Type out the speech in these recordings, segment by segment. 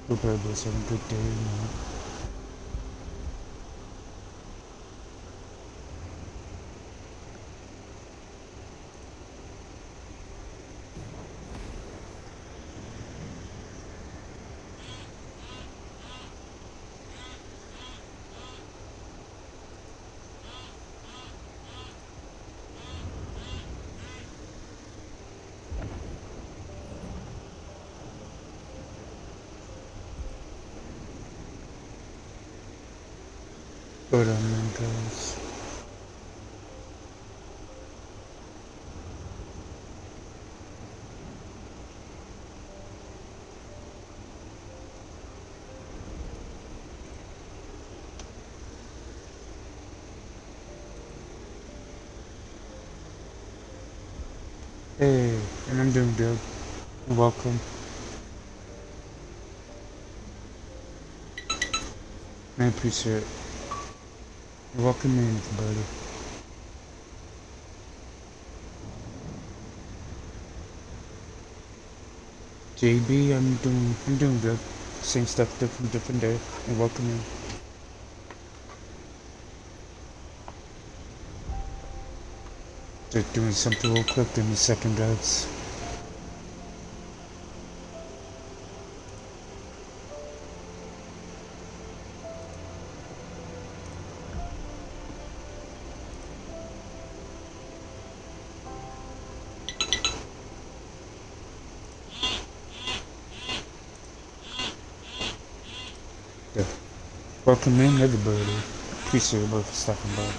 Hope everybody's having a good day now. Hold on, man, guys. Hey, and I'm doing good. Welcome. I appreciate it. Welcome in, everybody. JB, I'm doing good. Same stuff, different day. And welcome in. Just doing something real quick. Give me a second, guys. Yeah. Welcome in, everybody. Appreciate you both for stopping by.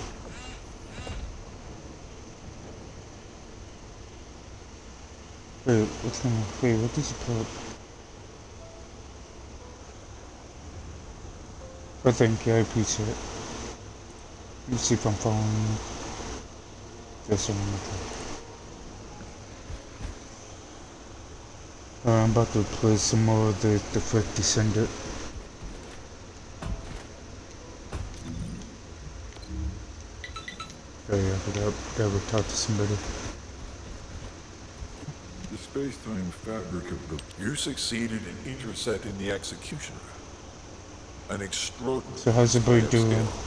Wait, what did you put? Oh, thank you, I appreciate it. Let me see if I'm following you. Just a minute. I'm about to play some more of the The-First-Descendant. Oh yeah, I gotta talk to somebody. The space-time fabric of the... You succeeded in intercepting the executioner. An extraordinary So how's everybody display of doing? skill.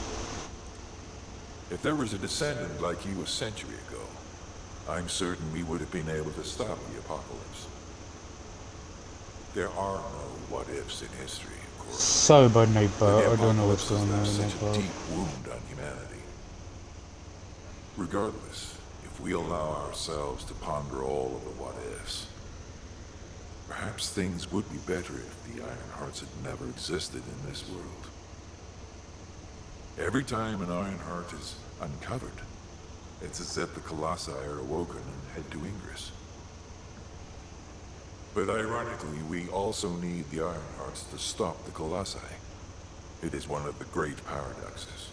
If there was a descendant like you a century ago, I'm certain we would have been able to stop the apocalypse. There are no what-ifs in history, of course. Sorry about But Nightbot, the I don't know what's apocalypse has going on left with such a Nightbot. deep wound on humanity. Regardless, if we allow ourselves to ponder all of the what-ifs, perhaps things would be better if the Iron Hearts had never existed in this world. Every time an Iron Heart is uncovered, it's as if the Colossi are awoken and head to Ingress. But ironically, we also need the Iron Hearts to stop the Colossi. It is one of the great paradoxes.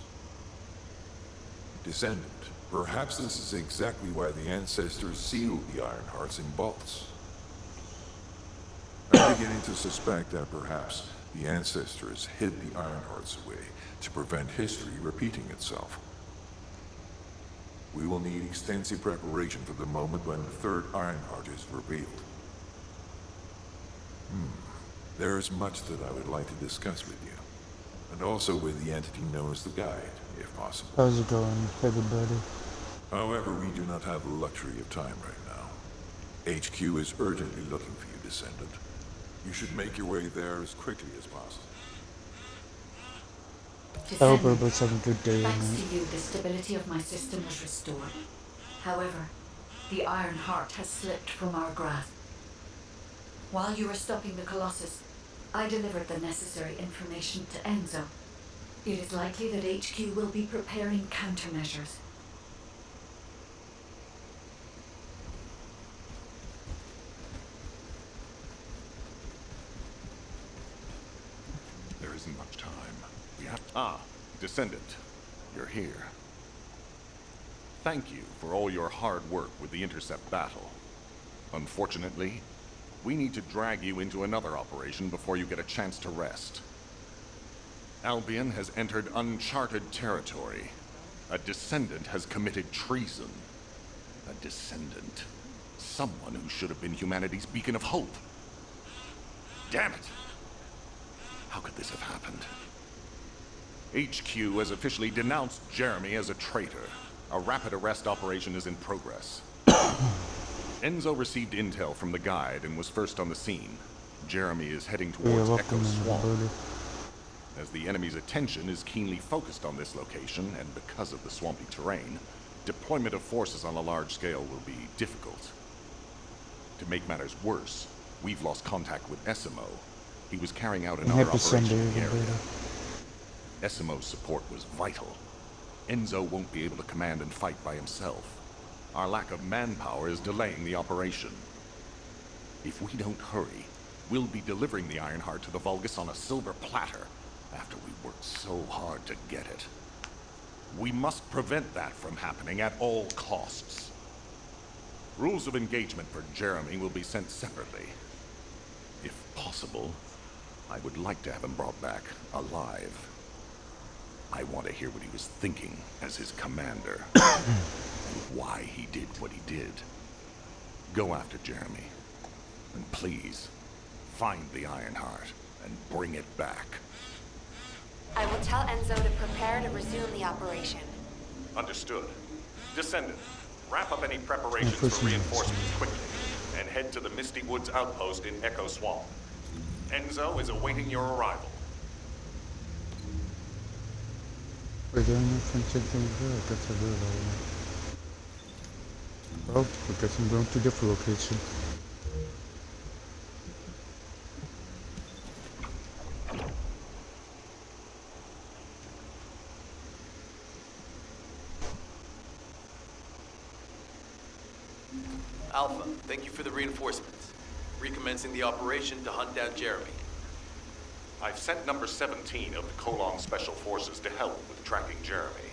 Descendant, perhaps this is exactly why the ancestors sealed the Iron Hearts in vaults. I'm beginning to suspect that perhaps the ancestors hid the Iron Hearts away to prevent history repeating itself. We will need extensive preparation for the moment when the third Iron Heart is revealed. There is much that I would like to discuss with you, and also with the entity known as the Guide, if possible. How's it going, everybody? However, we do not have the luxury of time right now. HQ is urgently looking for you, Descendant. You should make your way there as quickly as possible. I hope everybody's having a good day. Thanks to you, the stability of my system is restored. However, the Iron Heart has slipped from our grasp. While you were stopping the Colossus, I delivered the necessary information to Enzo. It is likely that HQ will be preparing countermeasures. Ah, Descendant. You're here. Thank you for all your hard work with the Intercept battle. Unfortunately, we need to drag you into another operation before you get a chance to rest. Albion has entered uncharted territory. A Descendant has committed treason. A Descendant. Someone who should have been humanity's beacon of hope. Damn it! How could this have happened? HQ has officially denounced Jeremy as a traitor. A rapid arrest operation is in progress. Enzo received intel from the guide and was first on the scene. Jeremy is heading towards Echo Swamp. As the enemy's attention is keenly focused on this location, and because of the swampy terrain, deployment of forces on a large scale will be difficult. To make matters worse, we've lost contact with Essimo. He was carrying out another operation in the area. Essimo's support was vital. Enzo won't be able to command and fight by himself. Our lack of manpower is delaying the operation. If we don't hurry, we'll be delivering the Ironheart to the Vulgus on a silver platter after we worked so hard to get it. We must prevent that from happening at all costs. Rules of engagement for Jeremy will be sent separately. If possible, I would like to have him brought back alive. I want to hear what he was thinking as his commander. And why he did what he did. Go after Jeremy. And please, find the Ironheart and bring it back. I will tell Enzo to prepare to resume the operation. Understood. Descendant, wrap up any preparations for reinforcements quickly, and head to the Misty Woods outpost in Echo Swamp. Enzo is awaiting your arrival. We're doing something good. That's a good idea. Well, I guess I'm going to different location. Alpha, thank you for the reinforcements. Recommencing the operation to hunt down Jeremy. I've sent number 17 of the Colon Special Forces to help with tracking Jeremy.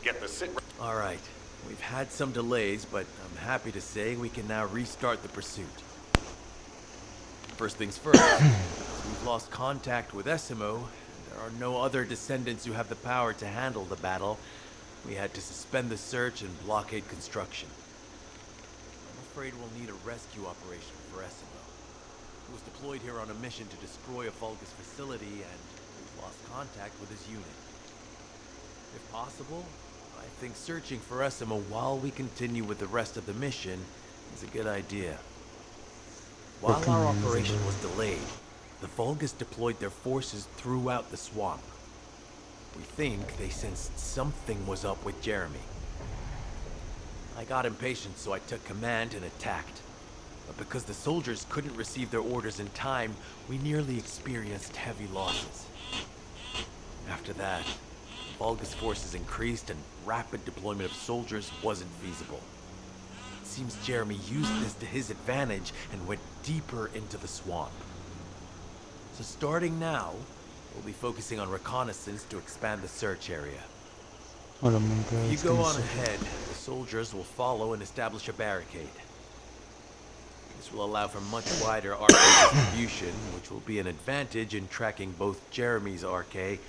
Get the sit... All right. We've had some delays, but I'm happy to say we can now restart the pursuit. First things first, we've lost contact with Essimo. There are no other descendants who have the power to handle the battle. We had to suspend the search and blockade construction. I'm afraid we'll need a rescue operation for Essimo. He was deployed here on a mission to destroy a Vulgus facility, and we've lost contact with his unit. If possible, I think searching for Essimo while we continue with the rest of the mission is a good idea. While our operation was delayed, the Vulgus deployed their forces throughout the swamp. We think they sensed something was up with Jeremy. I got impatient, so I took command and attacked. But because the soldiers couldn't receive their orders in time, we nearly experienced heavy losses. After that, the Vulgus forces increased and rapid deployment of soldiers wasn't feasible. It seems Jeremy used this to his advantage and went deeper into the swamp. So starting now, we'll be focusing on reconnaissance to expand the search area. If you go on ahead, the soldiers will follow and establish a barricade. This will allow for much wider RK distribution, which will be an advantage in tracking both Jeremy's RK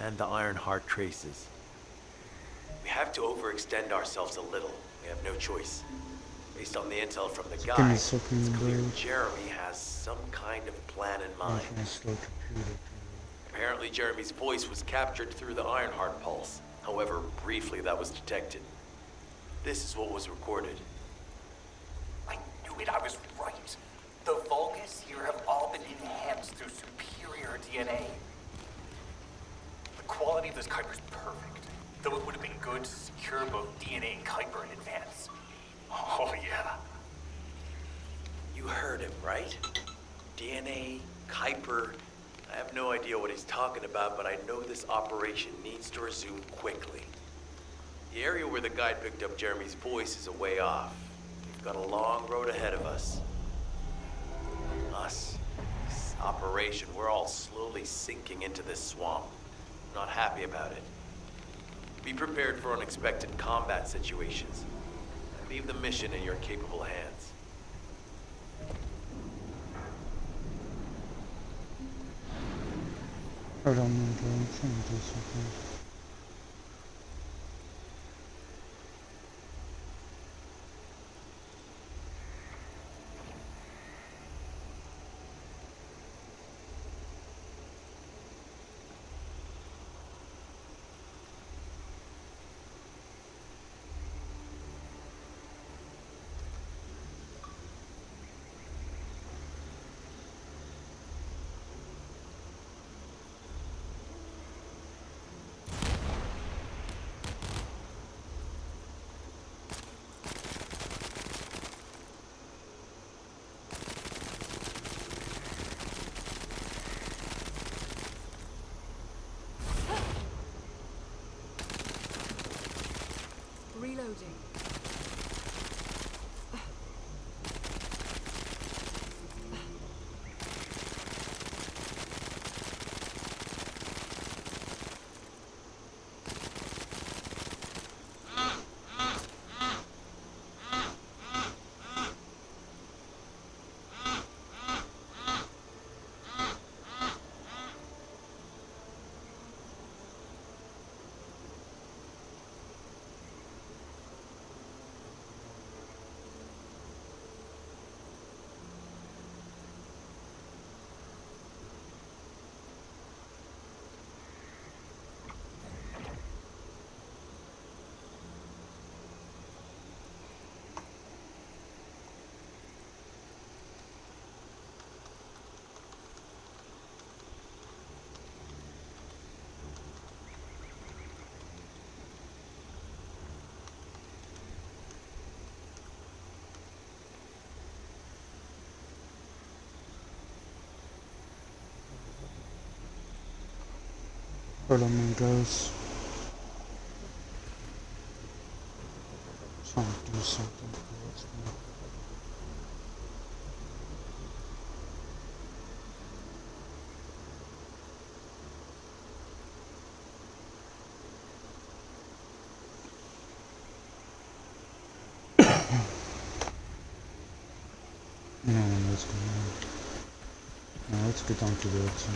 and the Ironheart traces. We have to overextend ourselves a little. We have no choice. Based on the intel from the guy, it's clear Jeremy has some kind of plan in mind. Apparently Jeremy's voice was captured through the Ironheart pulse. However, briefly that was detected. This is what was recorded. I knew it, I was right. The Vulgus here have all been enhanced through superior DNA. The quality of this Kuiper's perfect, though it would have been good to secure both DNA and Kuiper in advance. Oh yeah. You heard him, right? DNA, Kuiper. I have no idea what he's talking about, but I know this operation needs to resume quickly. The area where the guide picked up Jeremy's voice is a way off. We've got a long road ahead of us. This operation, we're all slowly sinking into this swamp. I'm not happy happy about it. Be prepared for unexpected combat situations. And leave the mission in your capable hands. Hold on, I'm trying to do something. Reloading. Hold on, guys. Trying to do something. No, let's go. Now let's get on to the action.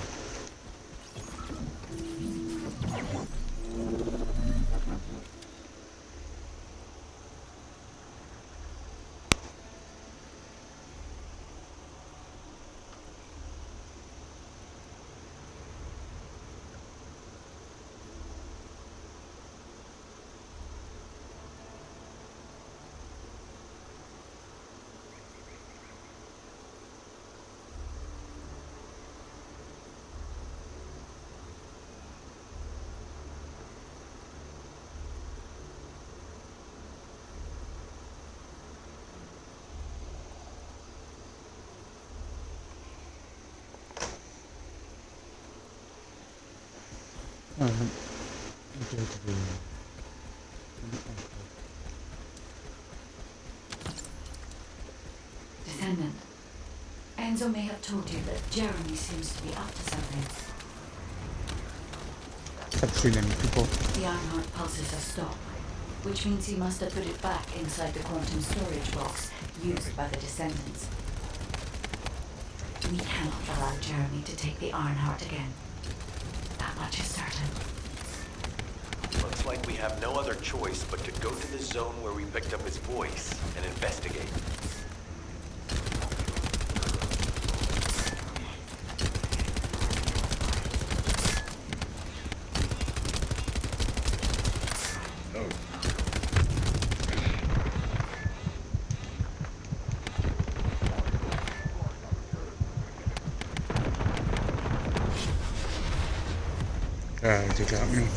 Okay, Descendant, Enzo may have told you that Jeremy seems to be up to something. I've seen any people. The Ironheart pulses have stopped, which means he must have put it back inside the quantum storage box used by the Descendants. We cannot allow Jeremy to take the Ironheart again. That much is certain. Looks like we have no other choice but to go to the zone where we picked up his voice and investigate. They got me.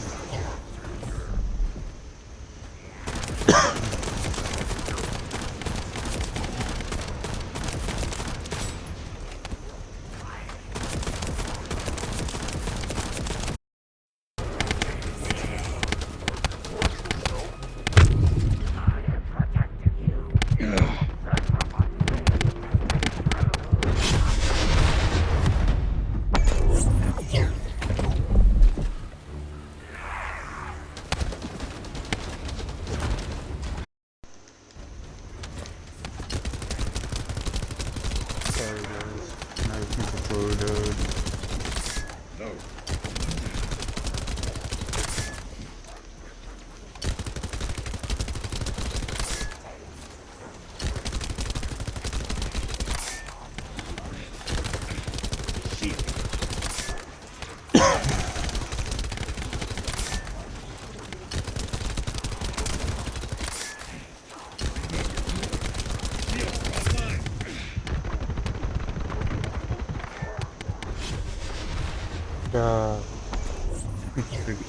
Ya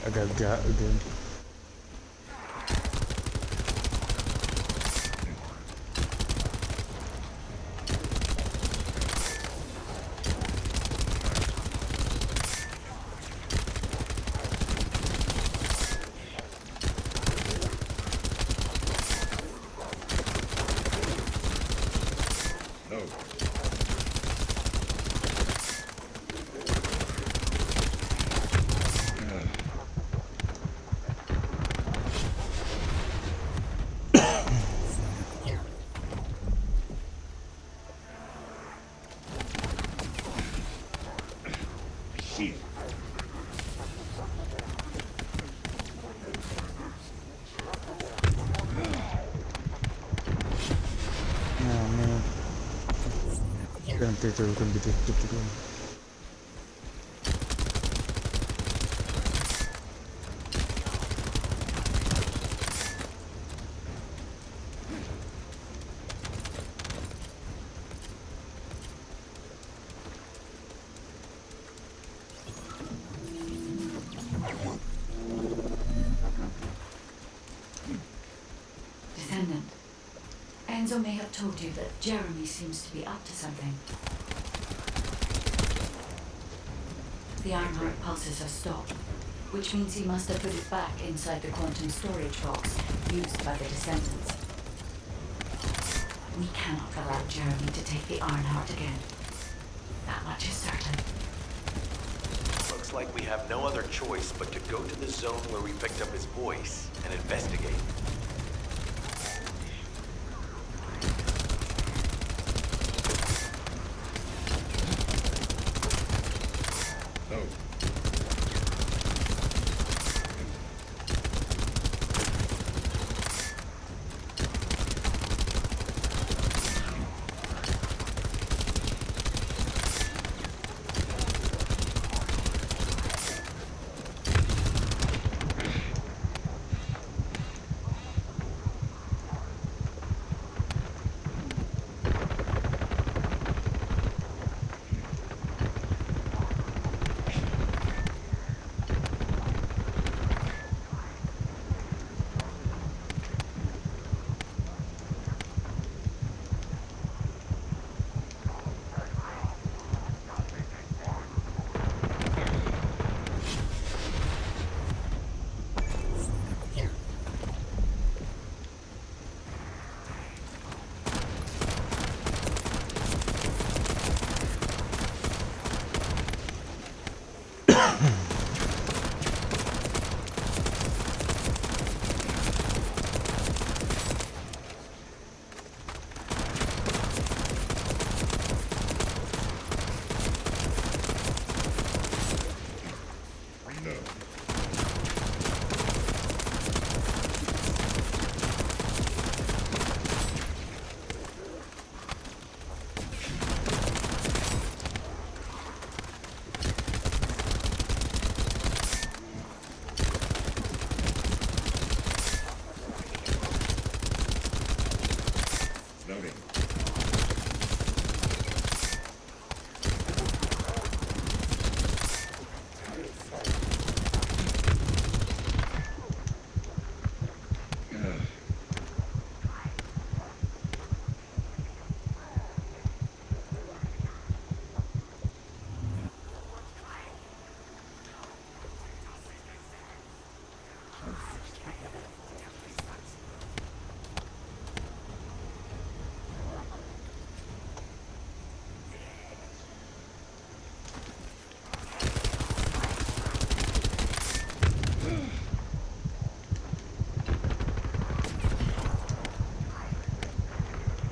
agak-agak udah. Nah, ini ganti turun gitu gitu. Descendant, Enzo may have told you that Jeremy seems to be up to something. The Ironheart pulses have stopped, which means he must have put it back inside the quantum storage box used by the Descendants. We cannot allow Jeremy to take the Ironheart again. That much is certain. Looks like we have no other choice but to go to the zone where we picked up his voice and investigate.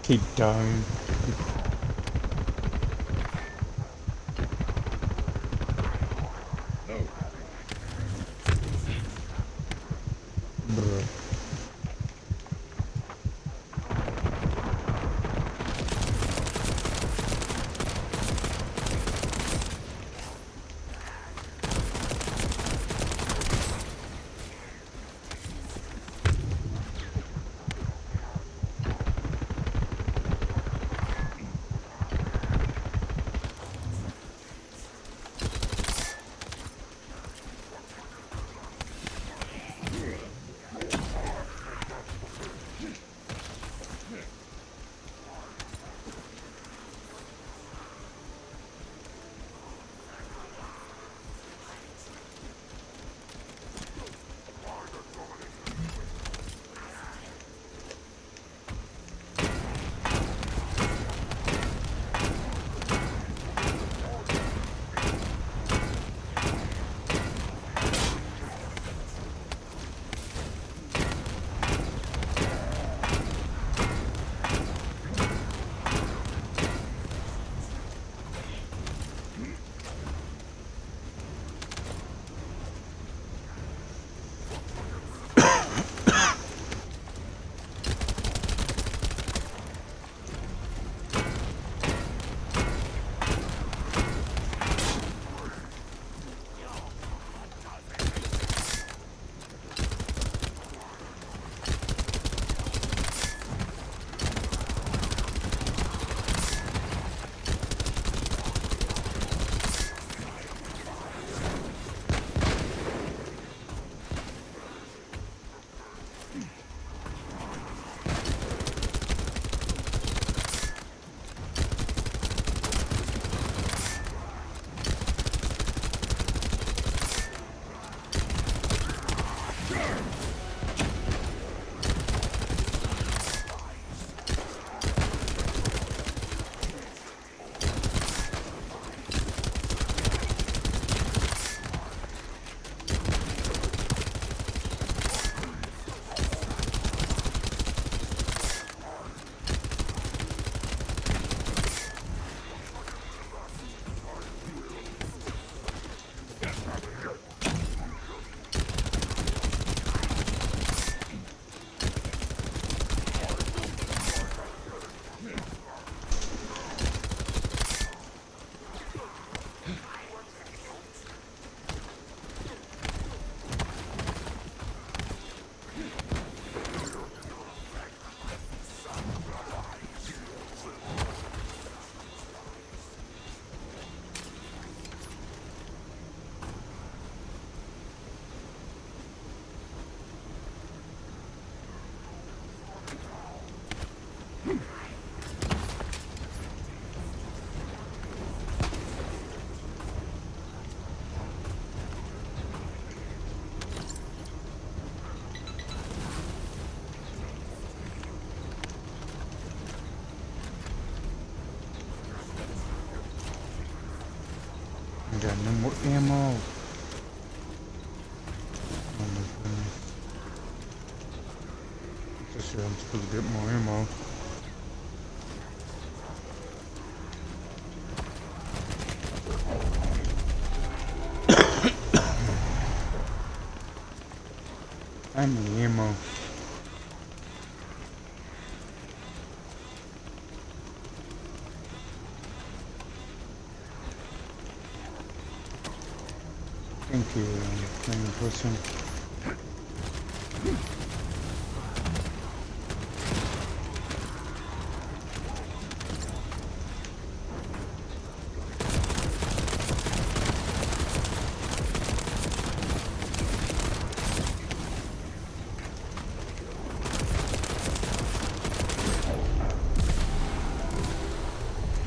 Keep down. Bro. Got no more ammo. Oh my goodness. Just sure I'm supposed to get more ammo. I need ammo. Thank you, playing person.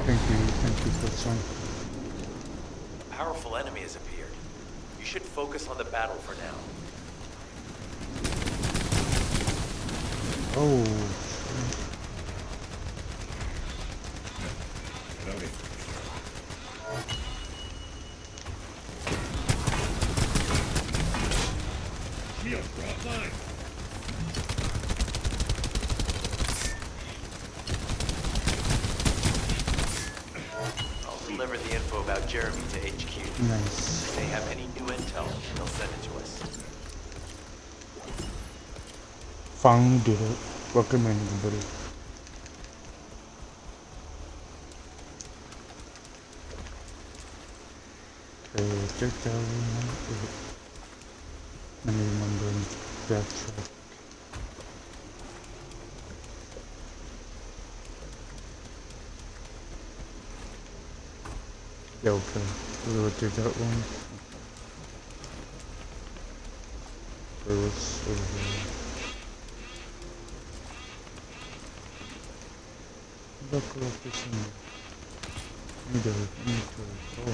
Thank you, person. A powerful enemy has appeared. You should focus on the battle for now. Oh, I'll deliver the info about Jeremy to HQ. nice. If they have any new intel, they'll send it to us. Finally did it. Welcome in, everybody. Okay, check that one. Let me remember backtrack. Yeah, okay. We'll take that one. There was over here. Buckle up this one. Need to go.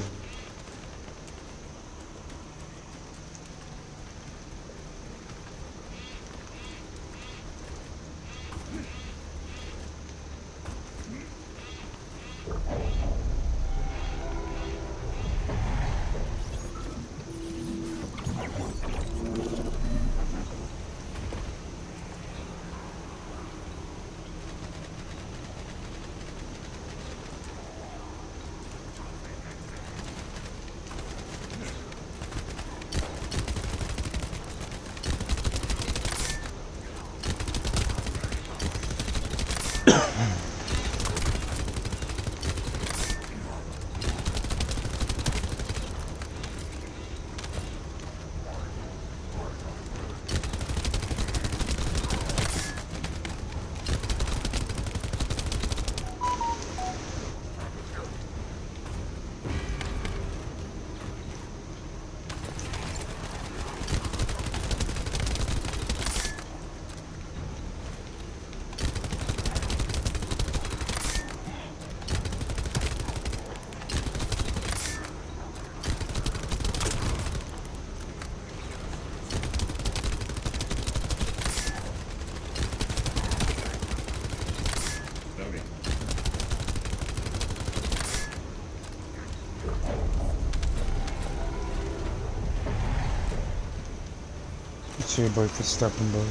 Appreciate you, boy, for stopping by.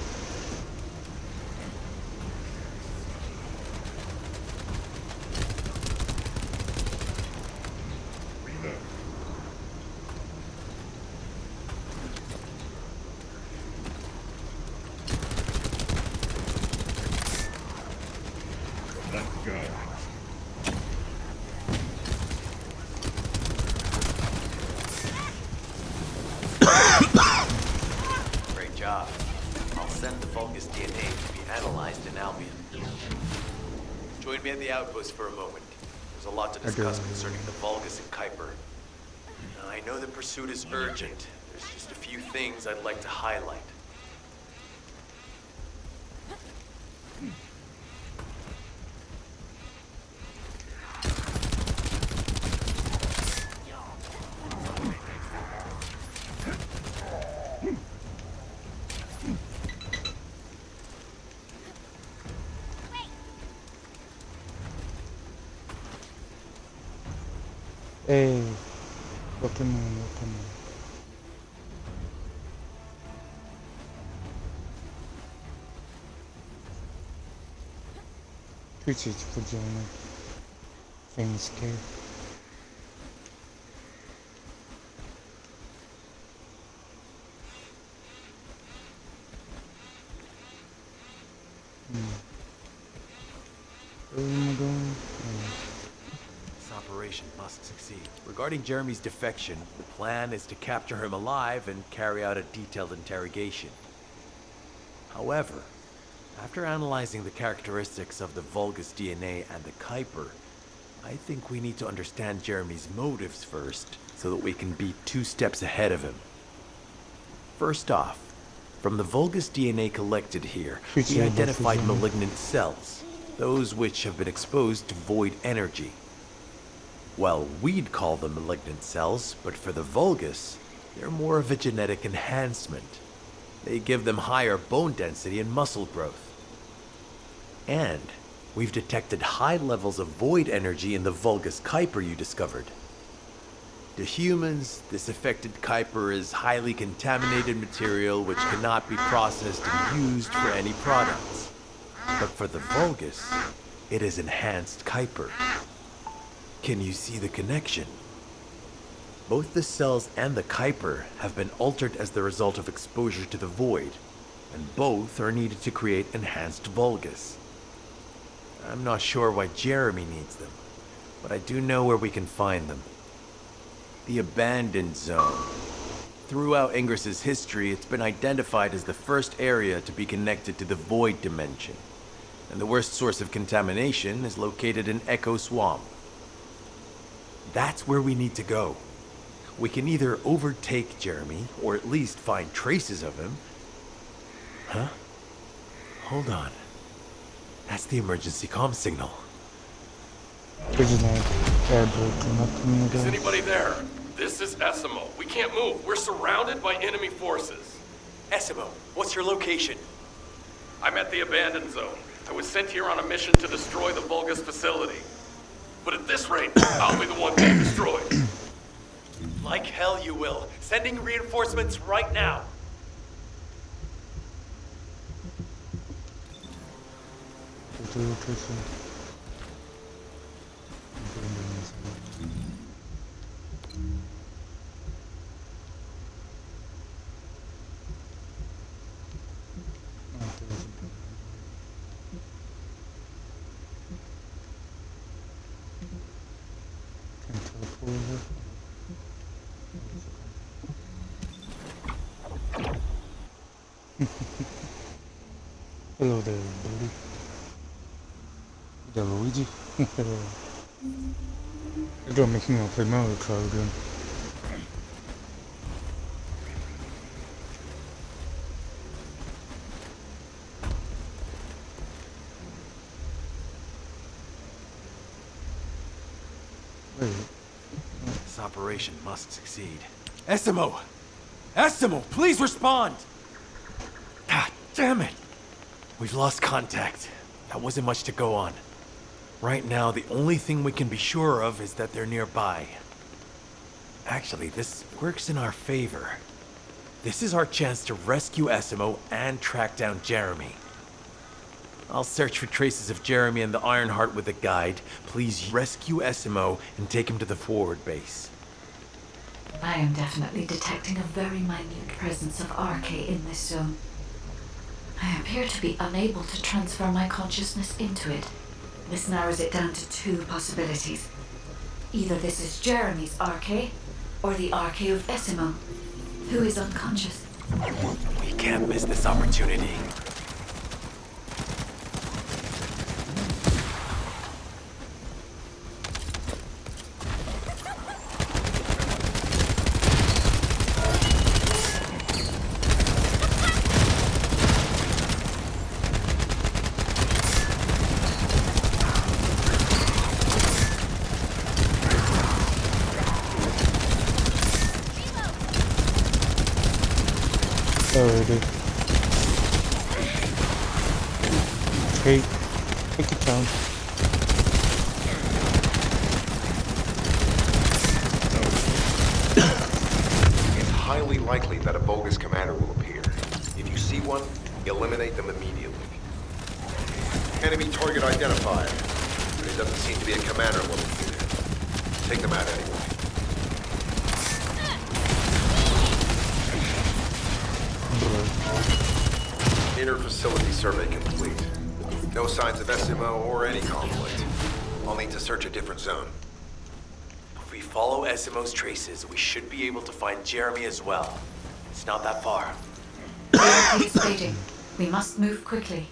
Great job. I'll send the Vulgus DNA to be analyzed in Albion. Join me at the outpost for a moment. There's a lot to discuss concerning the Vulgus and Kuiper. Now, I know the pursuit is urgent. There's just a few things I'd like to highlight. Hey, welcome in, welcome in. Appreciate you for joining. Famous K. Where am I going? This operation must succeed. Regarding Jeremy's defection, the plan is to capture him alive and carry out a detailed interrogation. However, after analyzing the characteristics of the Vulgus DNA and the Kuiper, I think we need to understand Jeremy's motives first, so that we can be 2 steps ahead of him. First off, from the Vulgus DNA collected here, we identified malignant cells, those which have been exposed to void energy. Well, we'd call them malignant cells, but for the Vulgus, they're more of a genetic enhancement. They give them higher bone density and muscle growth. And we've detected high levels of void energy in the Vulgus Kuiper you discovered. To humans, this affected Kuiper is highly contaminated material which cannot be processed and used for any products. But for the Vulgus, it is enhanced Kuiper. Can you see the connection? Both the cells and the Kuiper have been altered as the result of exposure to the void, and both are needed to create enhanced Vulgus. I'm not sure why Jeremy needs them, but I do know where we can find them. The Abandoned Zone. Throughout Ingris's history, it's been identified as the first area to be connected to the Void Dimension, and the worst source of contamination is located in Echo Swamp. That's where we need to go. We can either overtake Jeremy, or at least find traces of him. Huh? Hold on. That's the emergency comm signal. Vigilant airboat came up to me Is again. anybody there? This is Essimo. We can't move. We're surrounded by enemy forces. Essimo, what's your location? I'm at the Abandoned Zone. I was sent here on a mission to destroy the Vulgus facility. But at this rate, I'll be the one being destroyed. Like hell you will. Sending reinforcements right now. Go to location. Can teleport over. Hello there, buddy. The Luigi. It don't make me want to play Mario Kart again. Wait. This operation must succeed. Essimo! Essimo, please respond! Ah, damn it! We've lost contact. That wasn't much to go on. Right now, the only thing we can be sure of is that they're nearby. Actually, this works in our favor. This is our chance to rescue Esimo and track down Jeremy. I'll search for traces of Jeremy and the Ironheart with a guide. Please rescue Esimo and take him to the forward base. I am definitely detecting a very minute presence of RK in this zone. I appear to be unable to transfer my consciousness into it. This narrows it down to two possibilities. Either this is Jeremy's RK, or the RK of Esimo, who is unconscious. We can't miss this opportunity. Alrighty. Take it down. It's highly likely that a bogus commander will appear. If you see one, eliminate them immediately. Enemy target identified. There doesn't seem to be a commander located. Take them out anyway. Inner facility survey complete. No signs of Esimo or any conflict. I'll need to search a different zone. If we follow Esimo's traces, we should be able to find Jeremy as well. It's not that far. RK is fading. We must move quickly.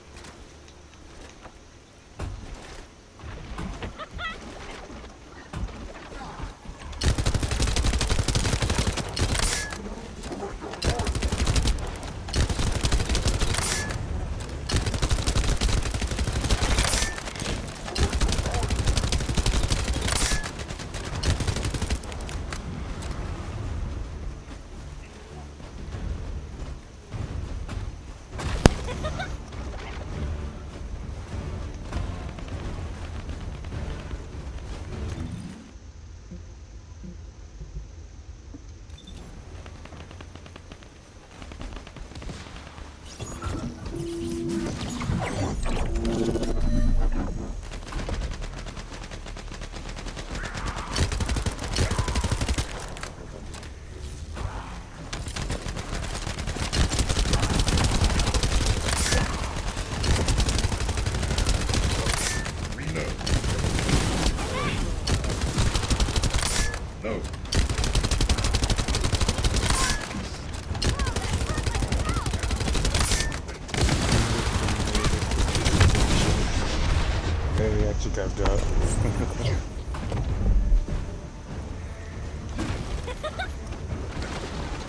They actually got that.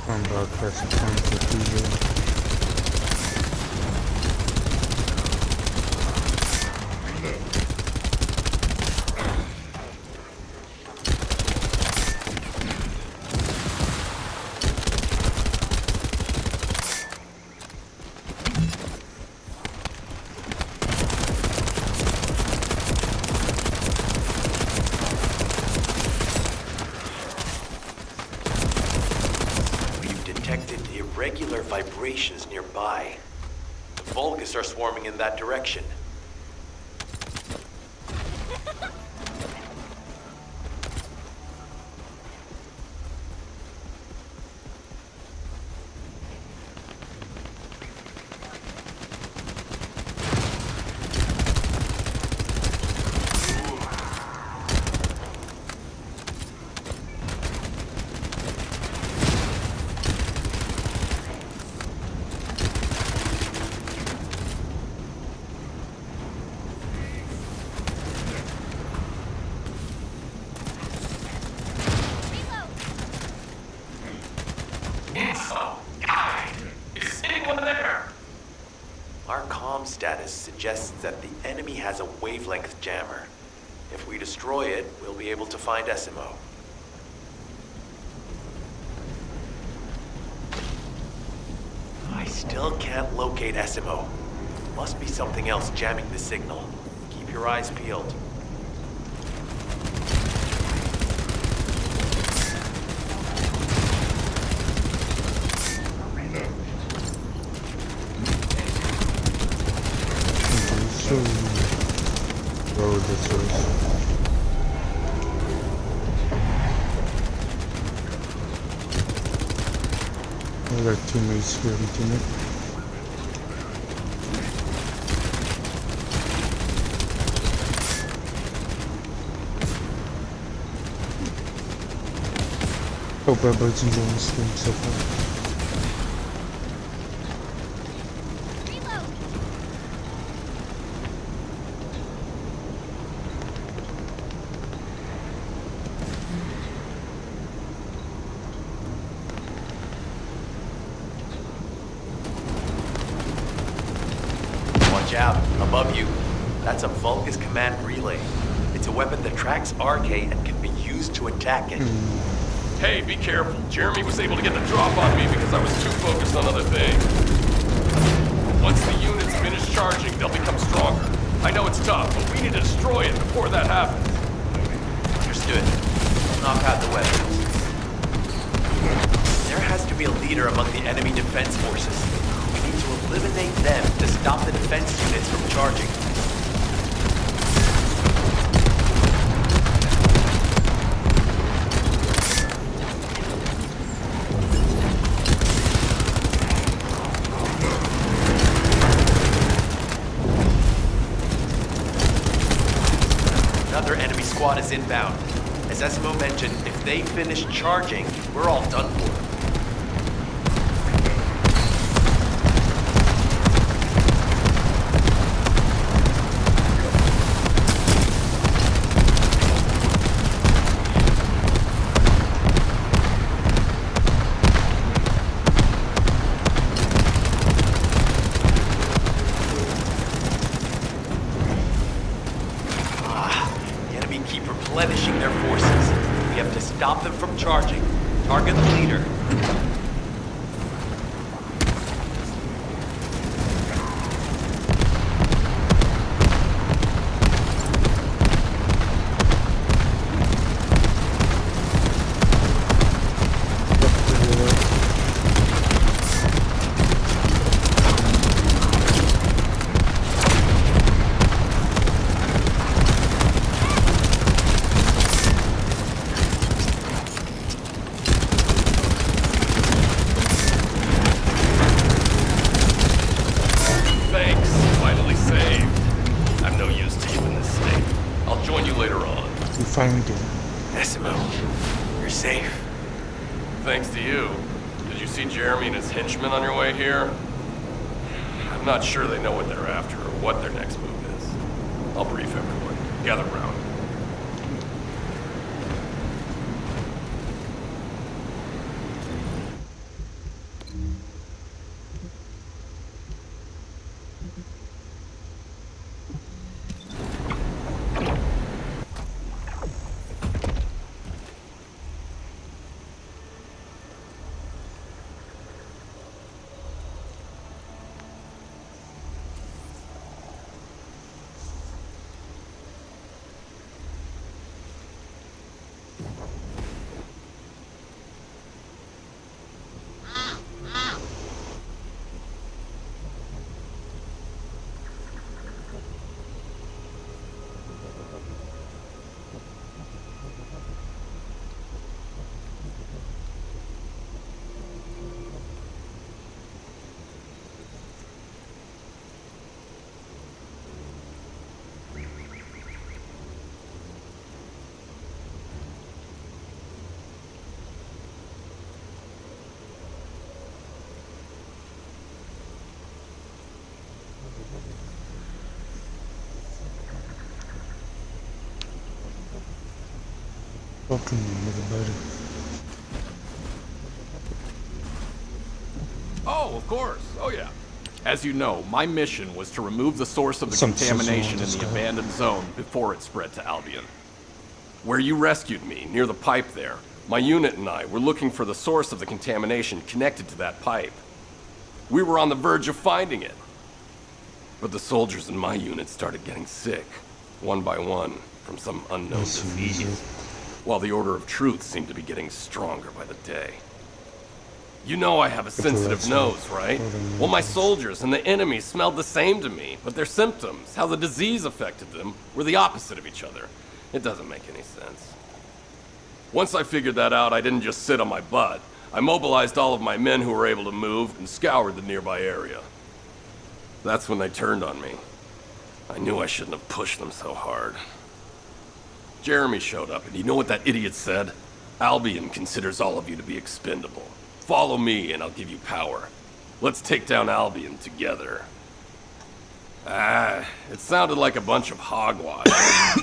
I'm about to press the point to TV. Detected irregular vibrations nearby. The Vulgus are swarming in that direction. Our comm status suggests that the enemy has a wavelength jammer. If we destroy it, we'll be able to find Esimo. I still can't locate Esimo. Must be something else jamming the signal. Keep your eyes peeled. still roll this way. I got teammates here to me. Hope everybody's enjoying the stream so far. Watch out, above you. That's a Vulgus command relay. It's a weapon that tracks RK and can be used to attack it. Hey, be careful. Jeremy was able to get the drop on me because I was too focused on other things. Once the units finish charging, they'll become stronger. I know it's tough, but we need to destroy it before that happens. Understood. Knock out the weapons. There has to be a leader among the enemy defense forces. We need to eliminate them to stop the defense units from charging. Another enemy squad is inbound. As Esmo mentioned, if they finish charging, we're all done for. Replenishing their forces. We have to stop them from charging. Target the leader. Finally did. Esmo, you're safe. Thanks to you. Did you see Jeremy and his henchmen on your way here? I'm not sure they know what they're after or what their next move is. I'll brief everyone. Gather round. Welcome, everybody. Oh, of course. Oh, yeah. As you know, my mission was to remove the source of the Some contamination in sizzle the on this abandoned zone before it spread to Albion. Where you rescued me, near the pipe there, my unit and I were looking for the source of the contamination connected to that pipe. We were on the verge of finding it. But the soldiers in my unit started getting sick, one by one, from some unknown disease, while the Order of Truth seemed to be getting stronger by the day. You know I have a sensitive nose, right? Well, my soldiers. soldiers and the enemy smelled the same to me, but their symptoms, how the disease affected them, were the opposite of each other. It doesn't make any sense. Once I figured that out, I didn't just sit on my butt. I mobilized all of my men who were able to move and scoured the nearby area. That's when they turned on me. I knew I shouldn't have pushed them so hard. Jeremy showed up, and you know what that idiot said? Albion considers all of you to be expendable. Follow me, and I'll give you power. Let's take down Albion together. It sounded like a bunch of hogwash.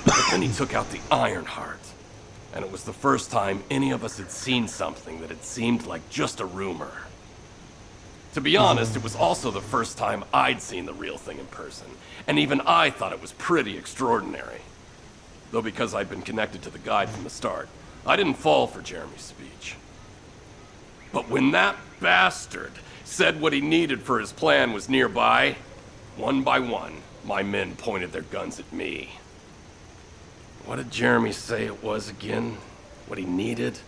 But then he took out the Ironheart. And it was the first time any of us had seen something that had seemed like just a rumor. To be honest, it was also the first time I'd seen the real thing in person. And even I thought it was pretty extraordinary. Though because I'd been connected to the guide from the start, I didn't fall for Jeremy's speech. But when that bastard said what he needed for his plan was nearby, one by one, my men pointed their guns at me. What did Jeremy say it was again? What he needed?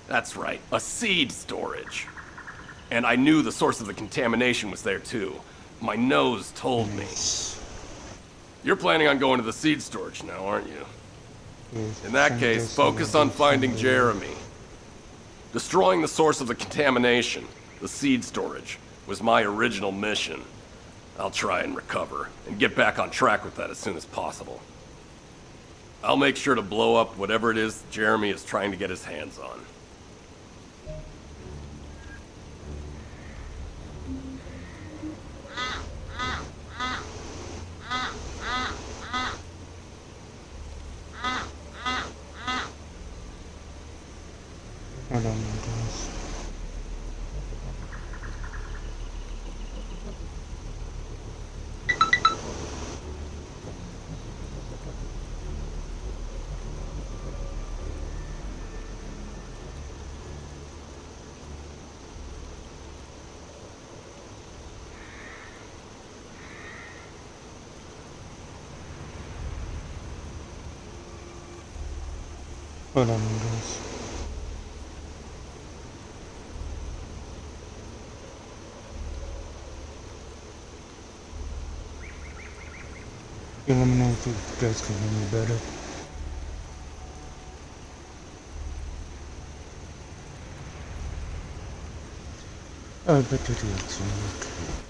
That's right, a seed storage. And I knew the source of the contamination was there too. My nose told me. You're planning on going to the seed storage now, aren't you? In that case, focus on finding Jeremy. Destroying the source of the contamination, the seed storage, was my original mission. I'll try and recover, and get back on track with that as soon as possible. I'll make sure to blow up whatever it is Jeremy is trying to get his hands on. Hold on, guys. Hold on, guys. Let me know if you guys can hear me better. Oh, but it is okay.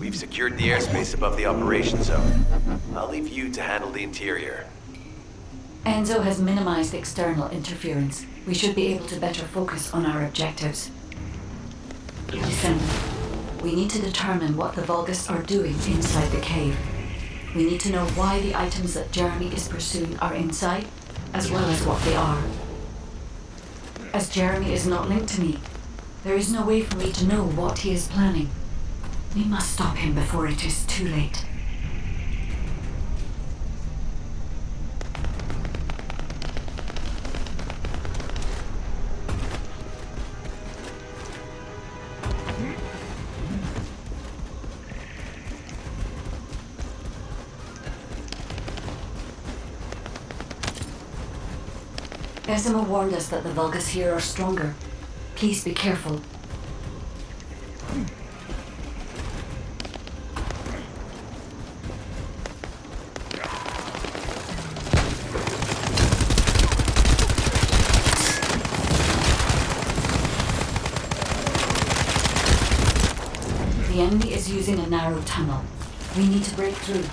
We've secured the airspace above the operation zone. I'll leave you to handle the interior. Enzo has minimized external interference. We should be able to better focus on our objectives. Descendant, we need to determine what the Vulgus are doing inside the cave. We need to know why the items that Jeremy is pursuing are inside, as well as what they are. As Jeremy is not linked to me, there is no way for me to know what he is planning. We must stop him before it is too late. Esima warned us that the Vulgus here are stronger. Please be careful. The enemy is using a narrow tunnel. We need to break through.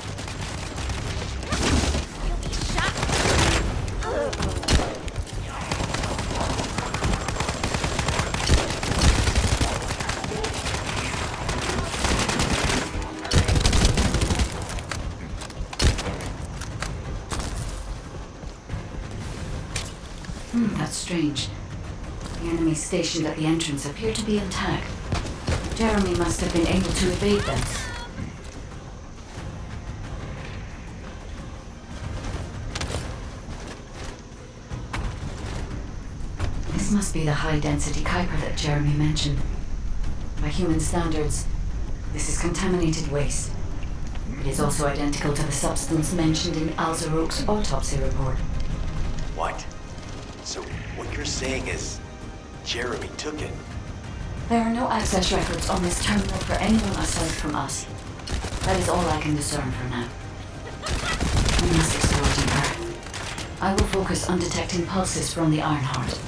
strange. The enemies stationed at the entrance appear to be intact. Jeremy must have been able to evade them. This must be the high-density Kuiper that Jeremy mentioned. By human standards, this is contaminated waste. It is also identical to the substance mentioned in Alzarok's autopsy report. What? So what you're saying is Jeremy took it? There are no access records on this terminal for anyone aside from us. That is all I can discern for now. We must explore deeper. I will focus on detecting pulses from the Ironheart.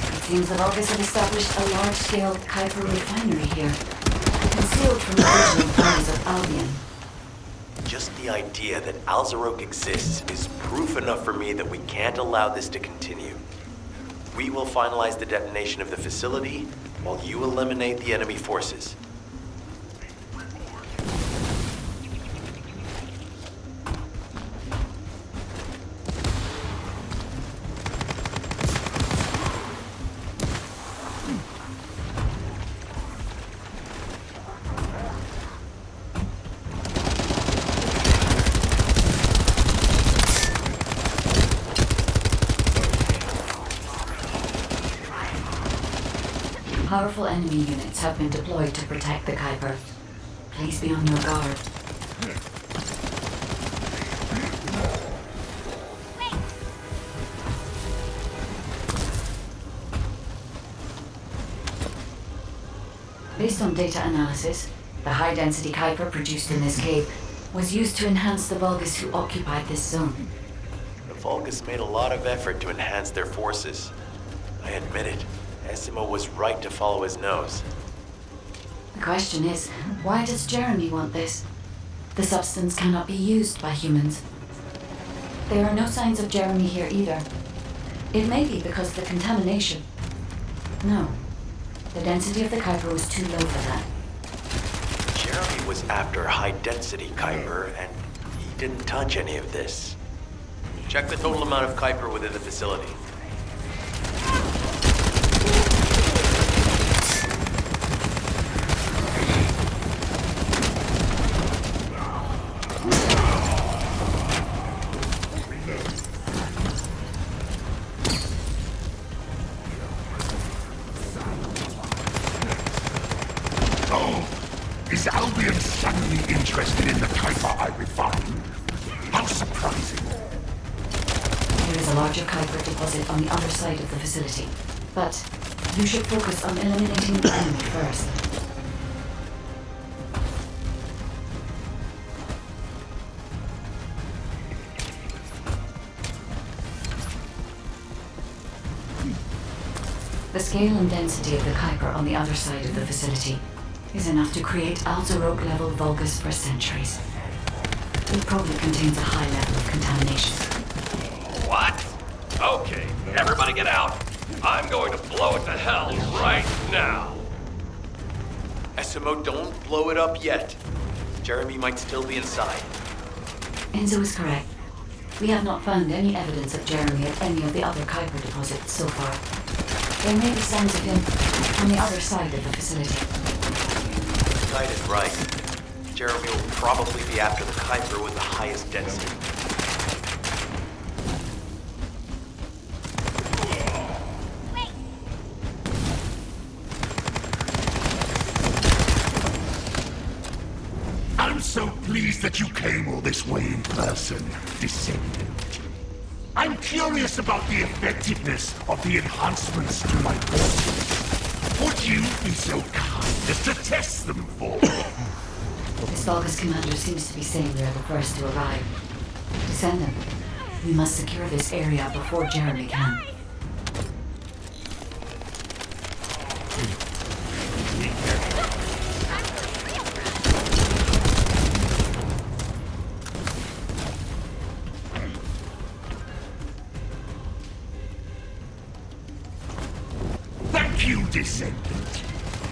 It seems the Vulgus have established a large-scale Kuiper refinery here, concealed from the original plans of Albion. Just the idea that Alzarok exists is proof enough for me that we can't allow this to continue. We will finalize the detonation of the facility while you eliminate the enemy forces. Powerful enemy units have been deployed to protect the Kuiper. Please be on your guard. Based on data analysis, the high-density Kuiper produced in this cave was used to enhance the Vulgus who occupied this zone. The Vulgus made a lot of effort to enhance their forces. I admit it. Essimo was right to follow his nose. The question is, why does Jeremy want this? The substance cannot be used by humans. There are no signs of Jeremy here either. It may be because of the contamination. No. The density of the Kuiper was too low for that. Jeremy was after high-density Kuiper, and he didn't touch any of this. Check the total amount of Kuiper within the facility. Is Albion suddenly interested in the Kuiper I refined? How surprising. There is a larger Kuiper deposit on the other side of the facility, but you should focus on eliminating the enemy first. The scale and density of the Kuiper on the other side of the facility is enough to create Alzarok-level Vulgus for centuries. It probably contains a high level of contamination. What? Okay, everybody get out. I'm going to blow it to hell right now. Essimo, don't blow it up yet. Jeremy might still be inside. Enzo is correct. We have not found any evidence of Jeremy at any of the other Kuiper deposits so far. There may be signs of him on the other side of the facility. Guided right. Jeremy will probably be after the Kuiper with the highest density. I'm so pleased that you came all this way in person, Descendant. I'm curious about the effectiveness of the enhancements to my forces. Would you be so kind as to test them for me? This Vulgus commander seems to be saying we are the first to arrive. Descendant, we must secure this area before Jeremy can. Thank you, Descendant.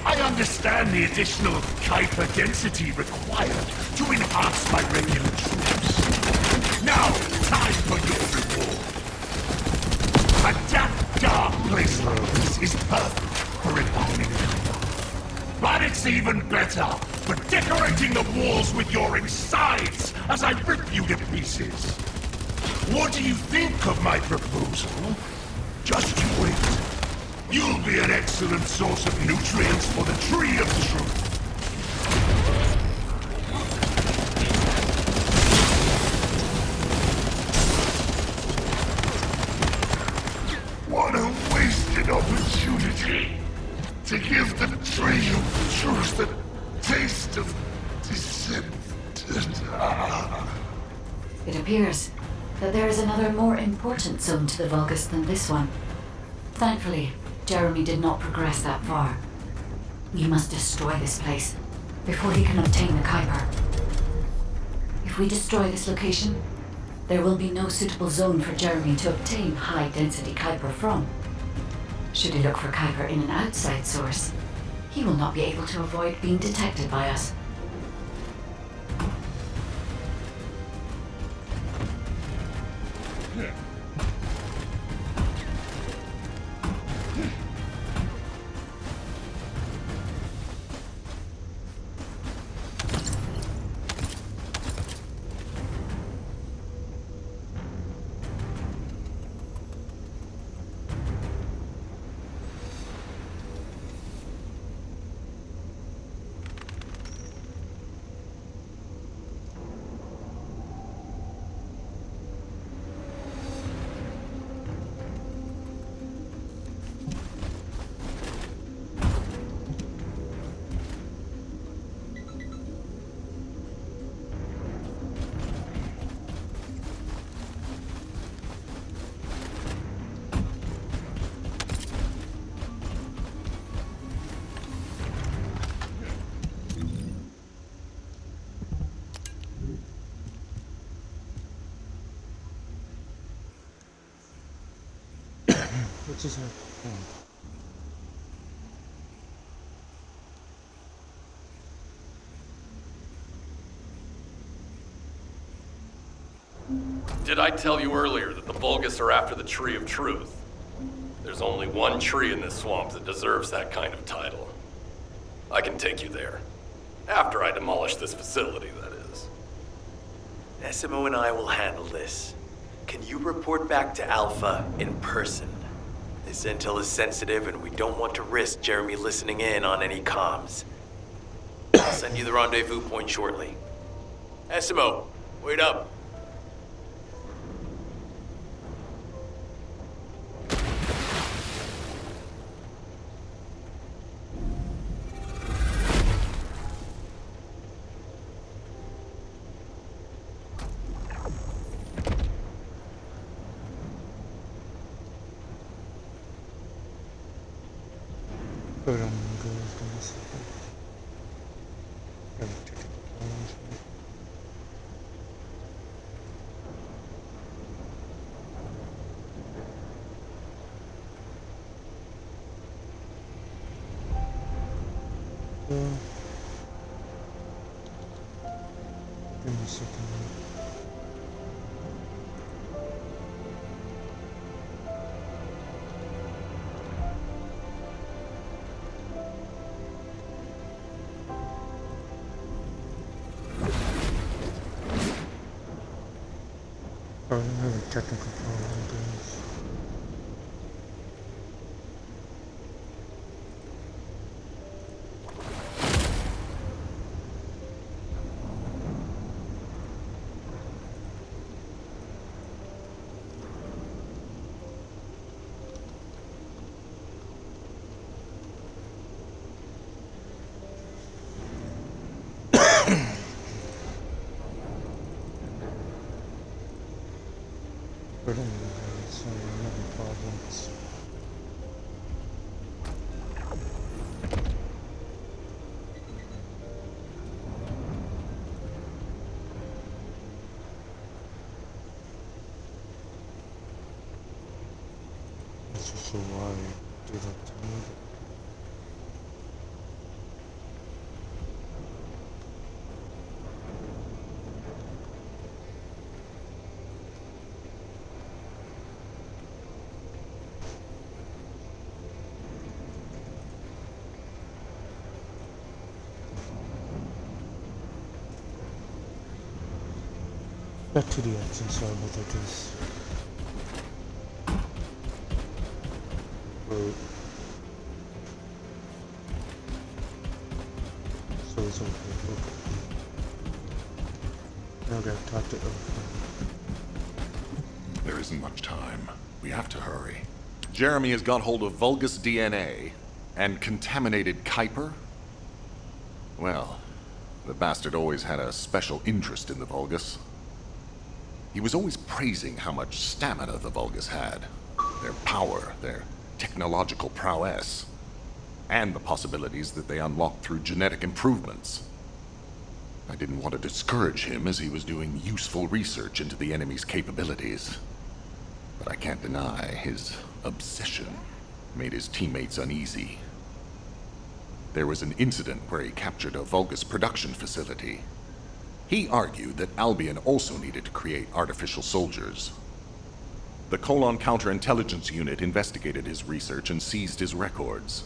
I understand the additional Kuiper density required to enhance my regular troops. Now, time for your reward. A dark place like this is perfect for refining Kuiper. But it's even better for decorating the walls with your insides as I rip you to pieces. What do you think of my proposal? Just you wait. You'll be an excellent source of nutrients for the Tree of Truth. What a wasted opportunity to give the Tree of Truth the taste of Descendant. It appears that there is another more important zone to the Vulgus than this one. Thankfully, Jeremy did not progress that far. We must destroy this place before he can obtain the Kuiper. If we destroy this location, there will be no suitable zone for Jeremy to obtain high-density Kuiper from. Should he look for Kuiper in an outside source, he will not be able to avoid being detected by us. What is her plan? Did I tell you earlier that the Vulgus are after the Tree of Truth? There's only one tree in this swamp that deserves that kind of title. I can take you there. After I demolish this facility, that is. Essimo and I will handle this. Can you report back to Alpha in person? This intel is sensitive and we don't want to risk Jeremy listening in on any comms. I'll send you the rendezvous point shortly. Essimo, wait up. Give me a second. Oh, I don't have a technical problem, guys. But anyway, so I'm having problems. That's also why I do that to me. Back to the action, sorry about that, guys. Wait. So it's okay. Now I gotta talk to There isn't much time. We have to hurry. Jeremy has got hold of Vulgus DNA and contaminated Kuiper? Well, the bastard always had a special interest in the Vulgus. He was always praising how much stamina the Vulgus had, their power, their technological prowess, and the possibilities that they unlocked through genetic improvements. I didn't want to discourage him as he was doing useful research into the enemy's capabilities. But I can't deny his obsession made his teammates uneasy. There was an incident where he captured a Vulgus production facility. He argued that Albion also needed to create artificial soldiers. The Colon Counterintelligence Unit investigated his research and seized his records.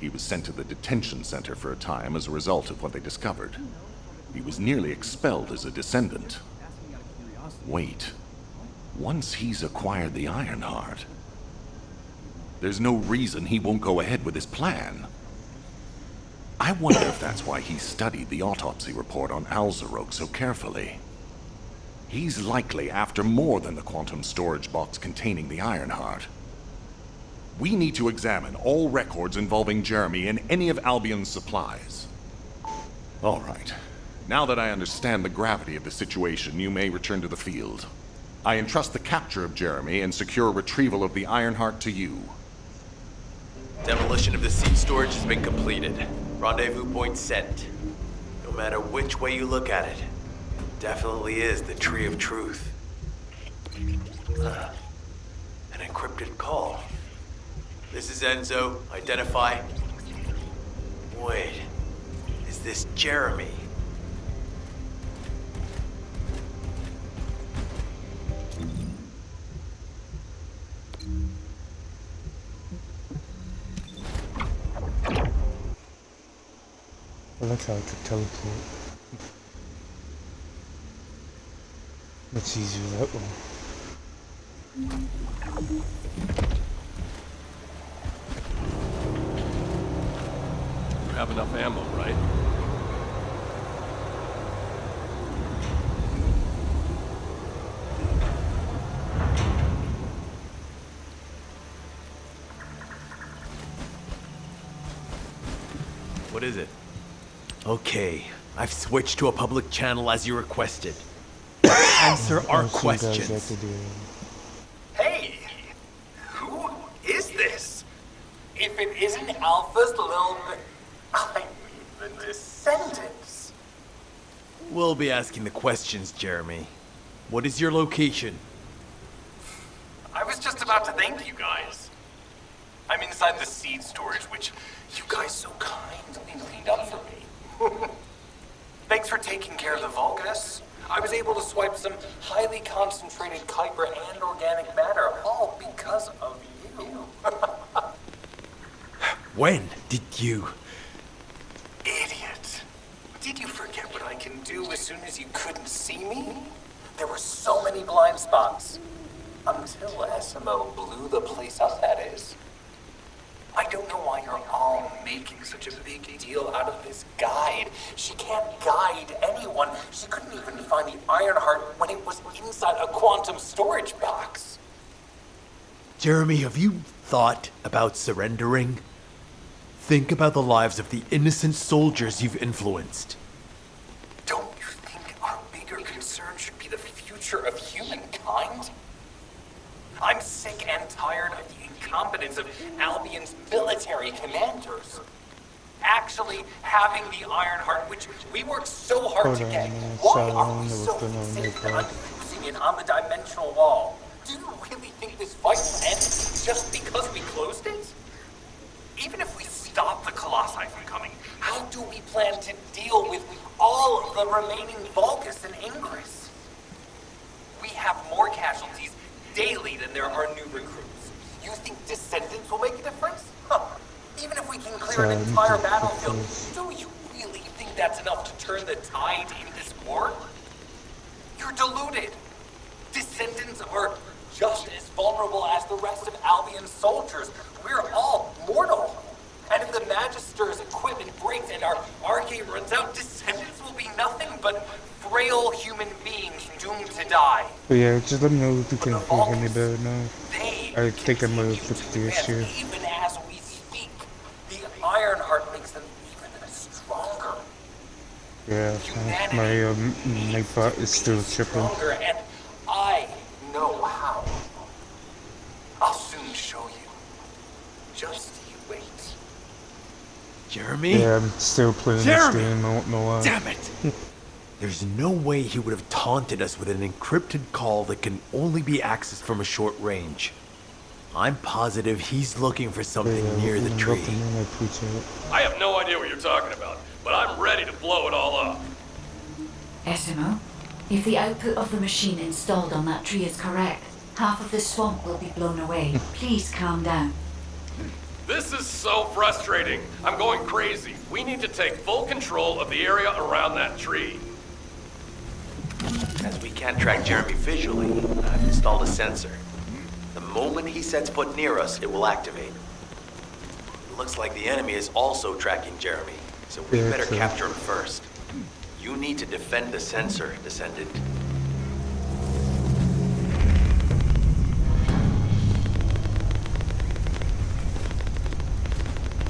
He was sent to the detention center for a time as a result of what they discovered. He was nearly expelled as a descendant. Wait. Once he's acquired the Ironheart, there's no reason he won't go ahead with his plan. I wonder if that's why he studied the autopsy report on Alzarok so carefully. He's likely after more than the quantum storage box containing the Ironheart. We need to examine all records involving Jeremy and any of Albion's supplies. All right. Now that I understand the gravity of the situation, you may return to the field. I entrust the capture of Jeremy and secure retrieval of the Ironheart to you. Demolition of the seed storage has been completed. Rendezvous point set. No matter which way you look at it, it definitely is the Tree of Truth. An encrypted call. This is Enzo. Identify. Wait. Is this Jeremy? I like how I could teleport. Much easier that one. You have enough ammo, right? What is it? Okay, I've switched to a public channel as you requested. Answer our questions. Hey! Who is this? If it isn't Alpha's little... I mean, the Descendants. We'll be asking the questions, Jeremy. What is your location? I was just about to thank you guys. I'm inside the seed storage, which you guys so kindly cleaned up for me. Thanks for taking care of the Vulgus. I was able to swipe some highly concentrated Kuiper and organic matter, all because of you. When did you? Idiot. Did you forget what I can do as soon as you couldn't see me? There were so many blind spots. Until SMO blew the place up, that is. I don't know why you're all making such a big deal out of this guide. She can't guide anyone. She couldn't even find the Ironheart when it was inside a quantum storage box. Jeremy, have you thought about surrendering? Think about the lives of the innocent soldiers you've influenced. Don't you think our bigger concern should be the future of humankind? I'm sick and tired of the incompetence of Albion's military commanders. Actually having the Ironheart, which we worked so hard to get, why are we so insistent on using it on the dimensional wall? Do you really think this fight will end just because we closed it? Even if we stop the Colossi from coming, how do we plan to deal with all of the remaining Vulgus and Ingress? We have more casualties daily than there are new recruits. You think Descendants will make a difference? Huh. Even if we can clear an entire battlefield, do you really think that's enough to turn the tide in this war? You're You're deluded. Descendants are just as vulnerable as the rest of Albion's soldiers. We're all mortal. And if the Magister's equipment breaks and our arcade runs out, Descendants will be nothing but frail human beings doomed to die. But yeah, just let me know if you can The hear me Vulcans, better now. they I think I'm gonna continue fix to the issue. advance even as we speak. The Ironheart makes them even stronger. Yeah, my bot is still tripping. Stronger, and I know how. I'll soon show you. Just you wait. Jeremy? Yeah, I'm still playing Jeremy! this game, I don't know why. Damn it! There's no way he would have taunted us with an encrypted call that can only be accessed from a short range. I'm positive he's looking for something near the tree. I appreciate it. I have no idea what you're talking about, but I'm ready to blow it all up. Esimo, if the output of the machine installed on that tree is correct, half of the swamp will be blown away. Please calm down. This is so frustrating. I'm going crazy. We need to take full control of the area around that tree. As we can't track Jeremy visually, I've installed a sensor. The moment he sets foot near us, it will activate. It looks like the enemy is also tracking Jeremy, so we better capture him first. You need to defend the sensor, Descendant.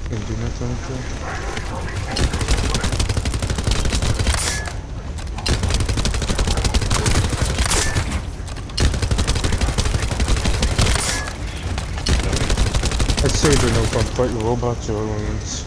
Can't do nothing with that. I still don't know if I'm fighting robots or aliens.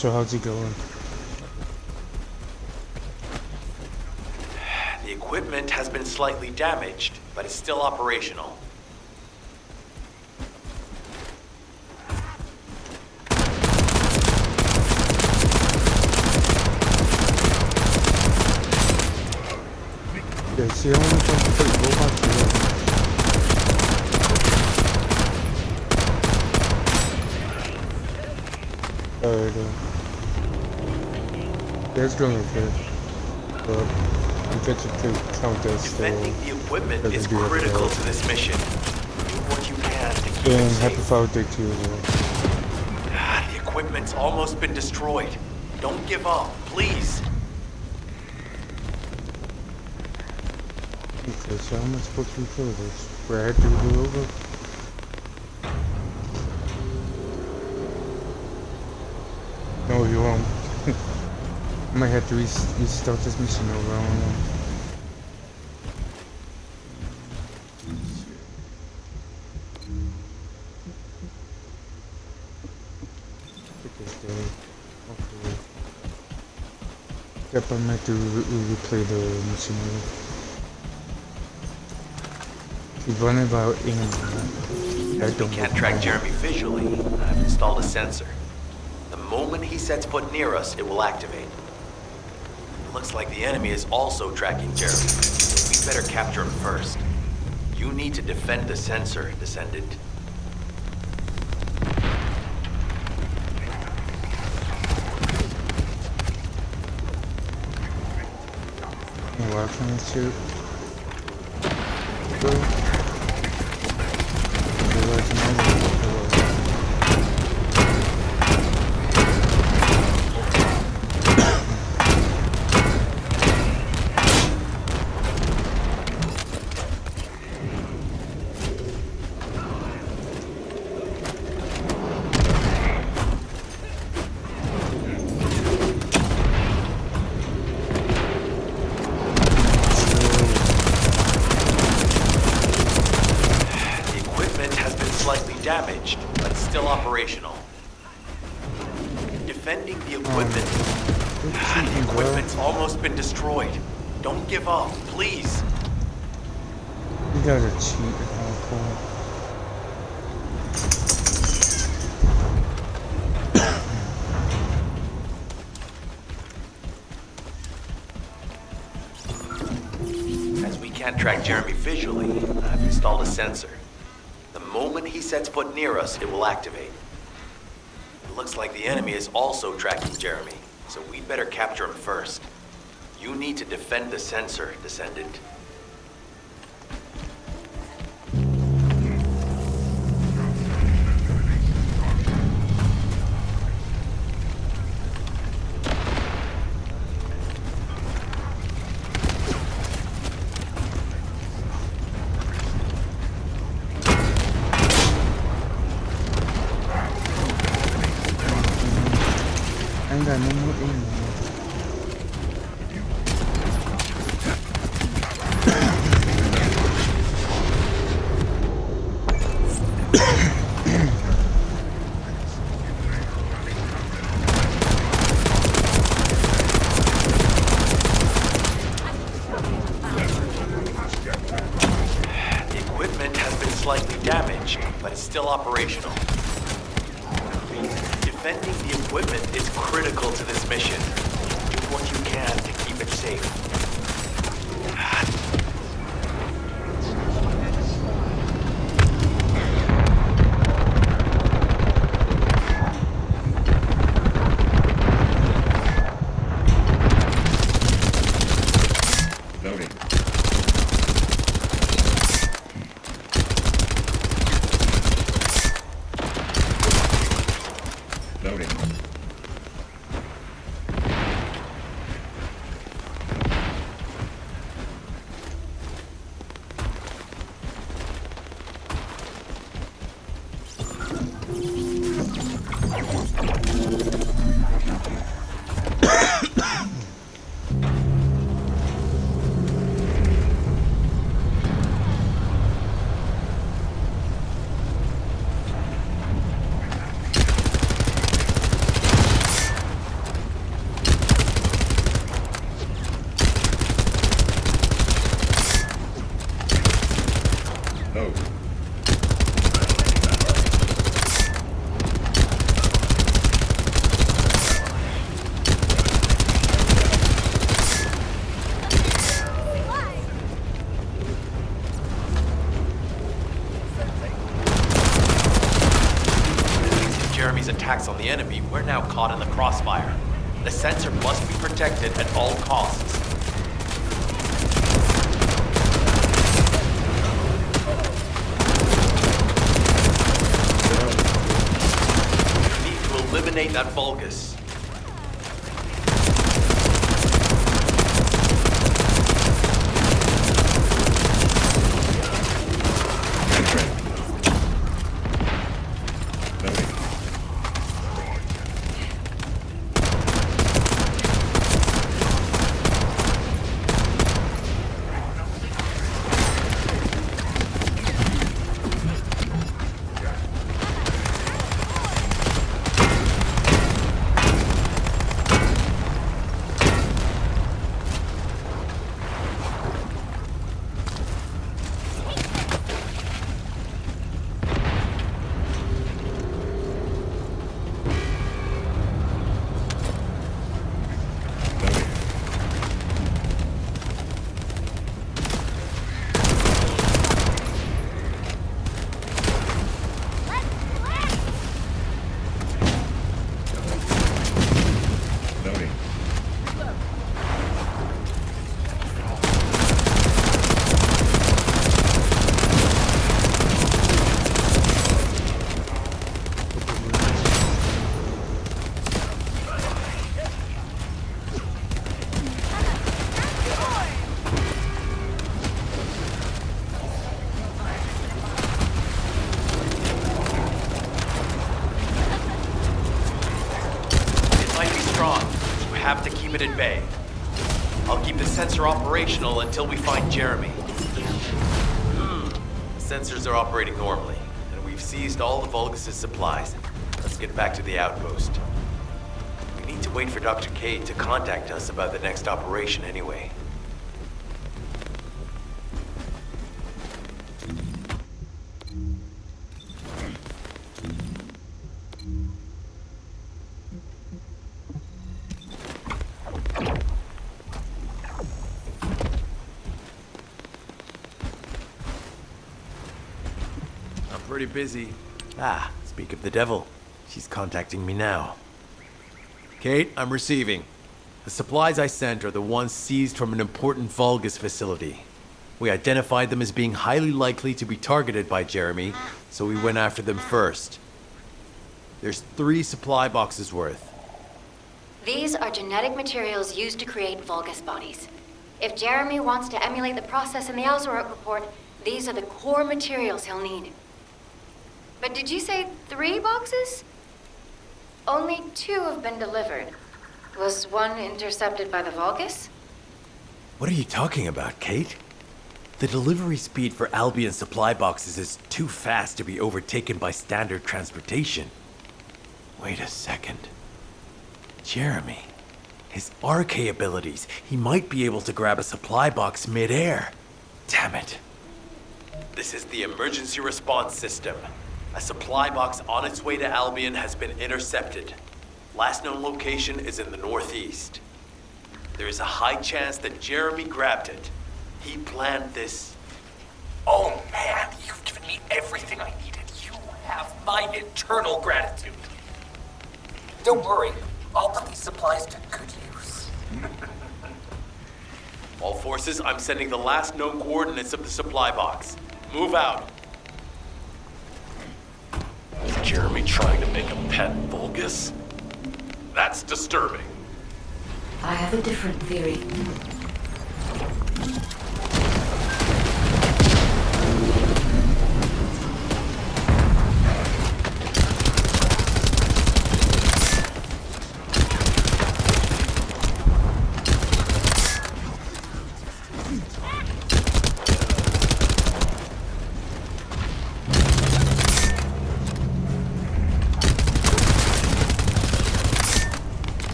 So how's it going? The equipment has been slightly damaged, but it's still operational. Yeah, see, I don't know if I can fight robots or aliens. That's going okay. But you get to count as Defending the equipment is critical to this mission. Do what you can to keep it and safe. happy Father's Day to you as well. The equipment's almost been destroyed. Don't give up, please. Okay, so how am I supposed to kill this? Where I have to do it over? No, you won't. I might have to restart this mission over, I don't know. Pick this day. Okay. Yep, I might have to replay the mission over. Keep running about aiming. As we can't track Jeremy visually, I've installed a sensor. The moment he sets foot near us, it will activate. It looks like the enemy is also tracking Jeremy. We better capture him first. You need to defend the sensor, Descendant. Watching this shit. defending the equipment. Quit The cheating, bro. equipment's almost been destroyed. Don't give up, please. You guys are cheating, cool. As we can't track Jeremy visually, I've installed a sensor. The moment he sets foot near us, it will activate. It looks like the enemy is also tracking Jeremy, so we'd better capture him first. You need to defend the sensor, Descendant. I ain't got no more aim. The equipment has been slightly damaged, but it's still operational. Defending the equipment is critical to this mission. Do what you can to keep it safe. Loading. Loading. Load. Jeremy's attacks on the enemy, we're now caught in the crossfire. The sensor must be protected at all costs. We need to eliminate that Vulgus. Loading. Loading. It might be strong. You have to keep it at bay. I'll keep the sensor operational until we find Jeremy. Sensors are operating normally, and we've seized all the Vulgus' supplies. Let's get back to the outpost. need to wait for Dr. Cade to contact us about the next operation anyway. I'm pretty busy. Ah, speak of the devil. She's contacting me now. Kate, I'm receiving. The supplies I sent are the ones seized from an important Vulgus facility. We identified them as being highly likely to be targeted by Jeremy, so we went after them first. There's 3 supply boxes worth. These are genetic materials used to create Vulgus bodies. If Jeremy wants to emulate the process in the Alzarok report, these are the core materials he'll need. But did you say 3 boxes? Only 2 have been delivered. Was one intercepted by the Vulgus? What are you talking about, Kate? The delivery speed for Albion supply boxes is too fast to be overtaken by standard transportation. Wait a second. Jeremy. His RK abilities. He might be able to grab a supply box mid-air. Damn it. This is the emergency response system. A supply box on its way to Albion has been intercepted. Last known location is in the northeast. There is a high chance that Jeremy grabbed it. He planned this. Oh man, you've given me everything I needed. You have my eternal gratitude. Don't worry, I'll put these supplies to good use. All forces, I'm sending the last known coordinates of the supply box. Move out. Is Jeremy trying to make a pet Vulgus? That's disturbing. I have a different theory.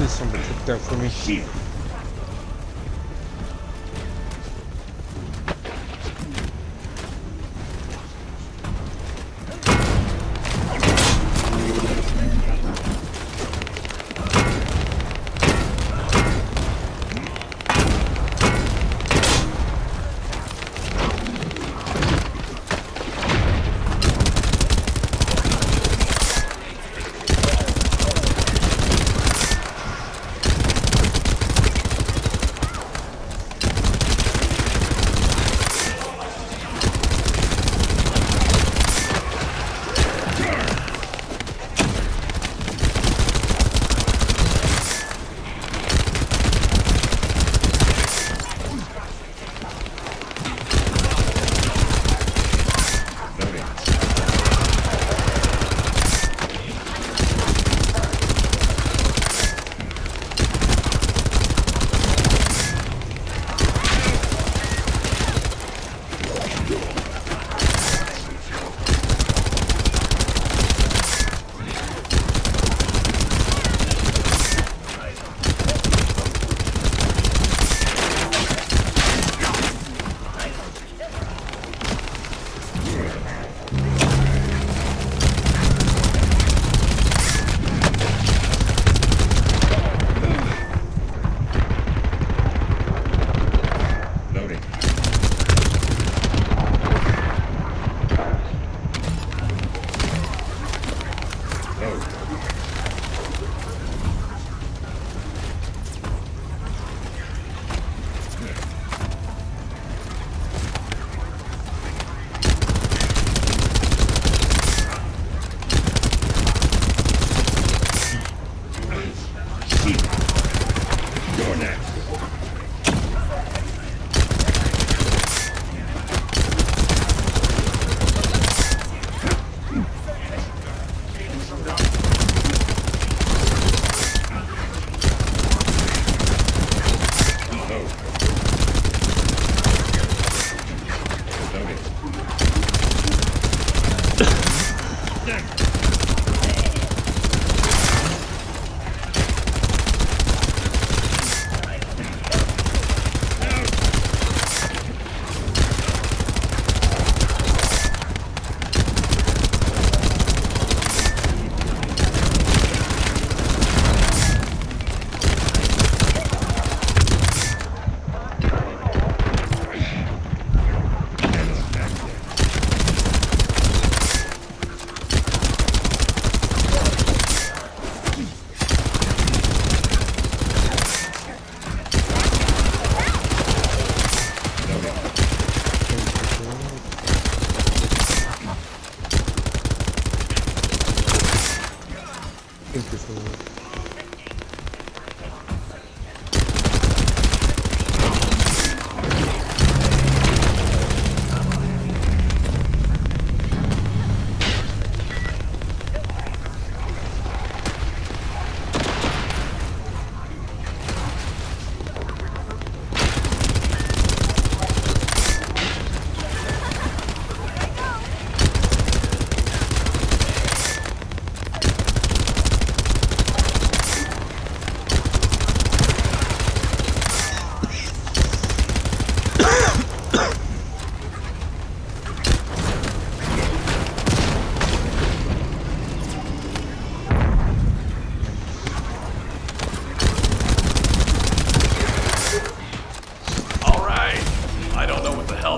Somebody took that for me. this way.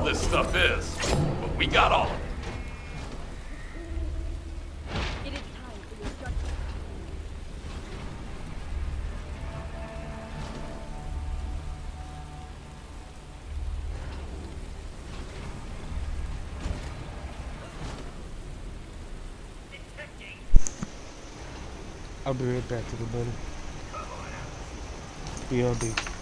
This stuff is, but we got all of it. It is time for your judgment. I'll be right back, everybody. BLD.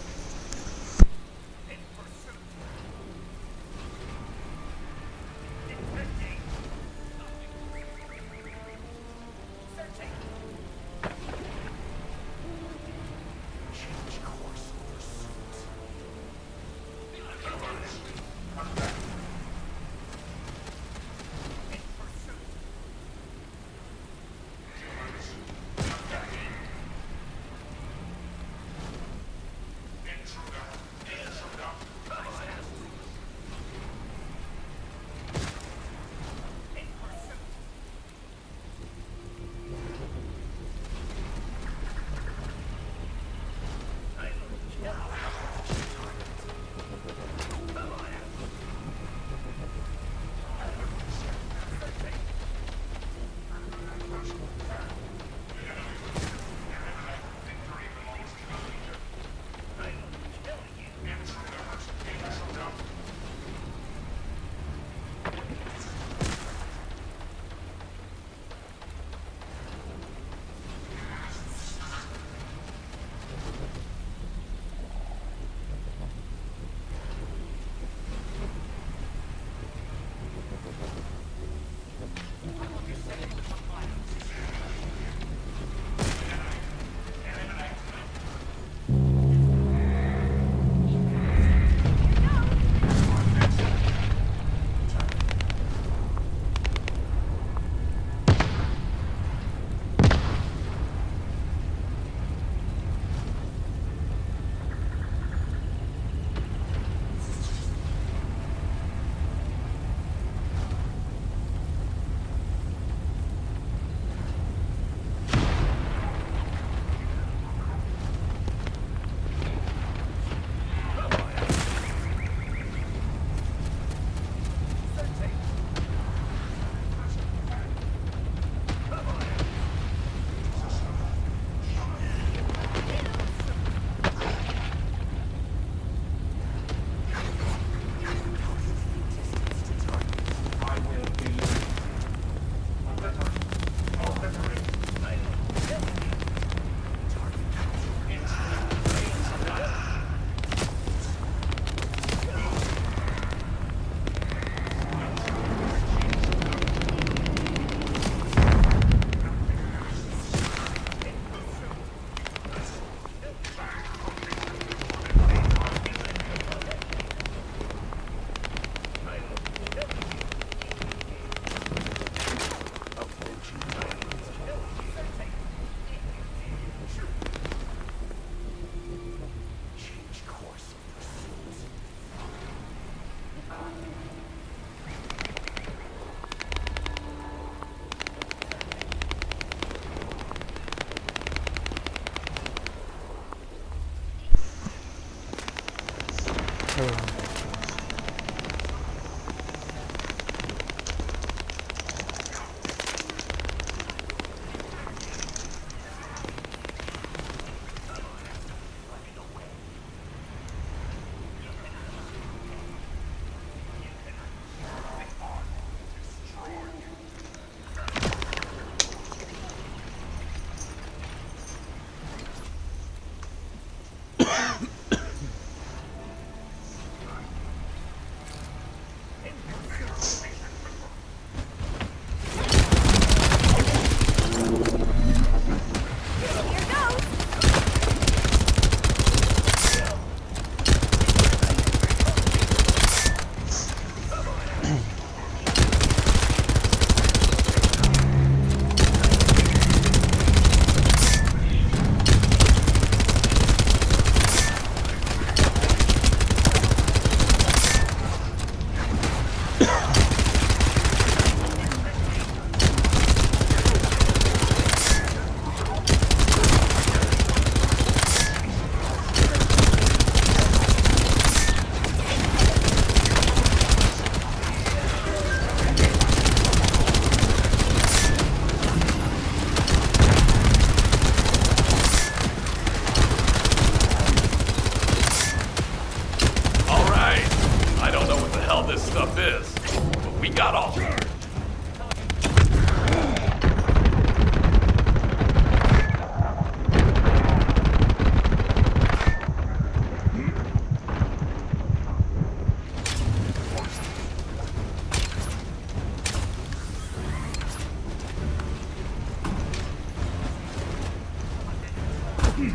Hey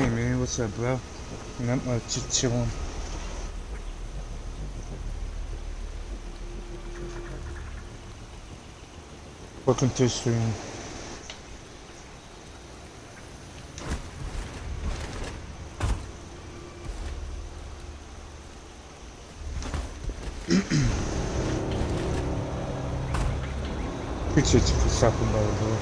man, what's up, bro? Not much, just chilling. Welcome to the stream. Appreciate you for stopping by, bro.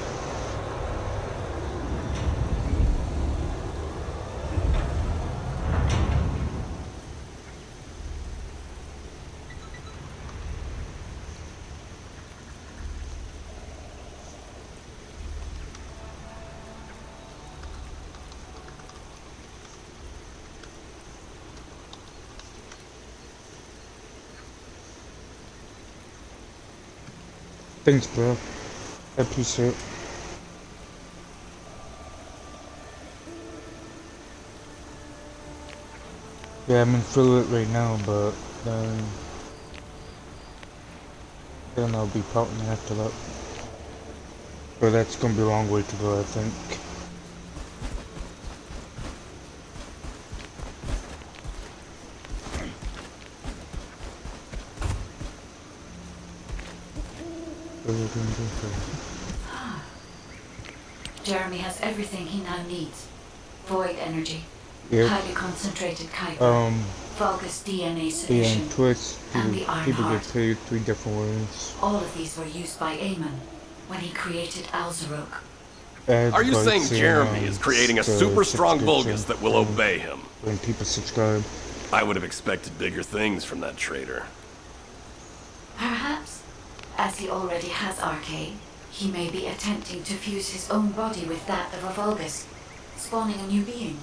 Thanks, bro. I appreciate it. Yeah, I'm in Philip right now, but then I'll be pouting after that. But that's gonna be a long way to go, I think. Jeremy has everything he now needs. Void energy, Yep. highly concentrated Kuiper, Vulgus DNA solution, and Twitch, and the Iron people Heart. get paid 3 different ways. All of these were used by Aemon when he created Alzarok. Are you saying Advice Jeremy and, is creating a the super strong subscription Vulgus that will thing obey him? when people subscribe. I would have expected bigger things from that traitor. Perhaps, as he already has Arcade, he may be attempting to fuse his own body with that of a Vulgus, spawning a new being.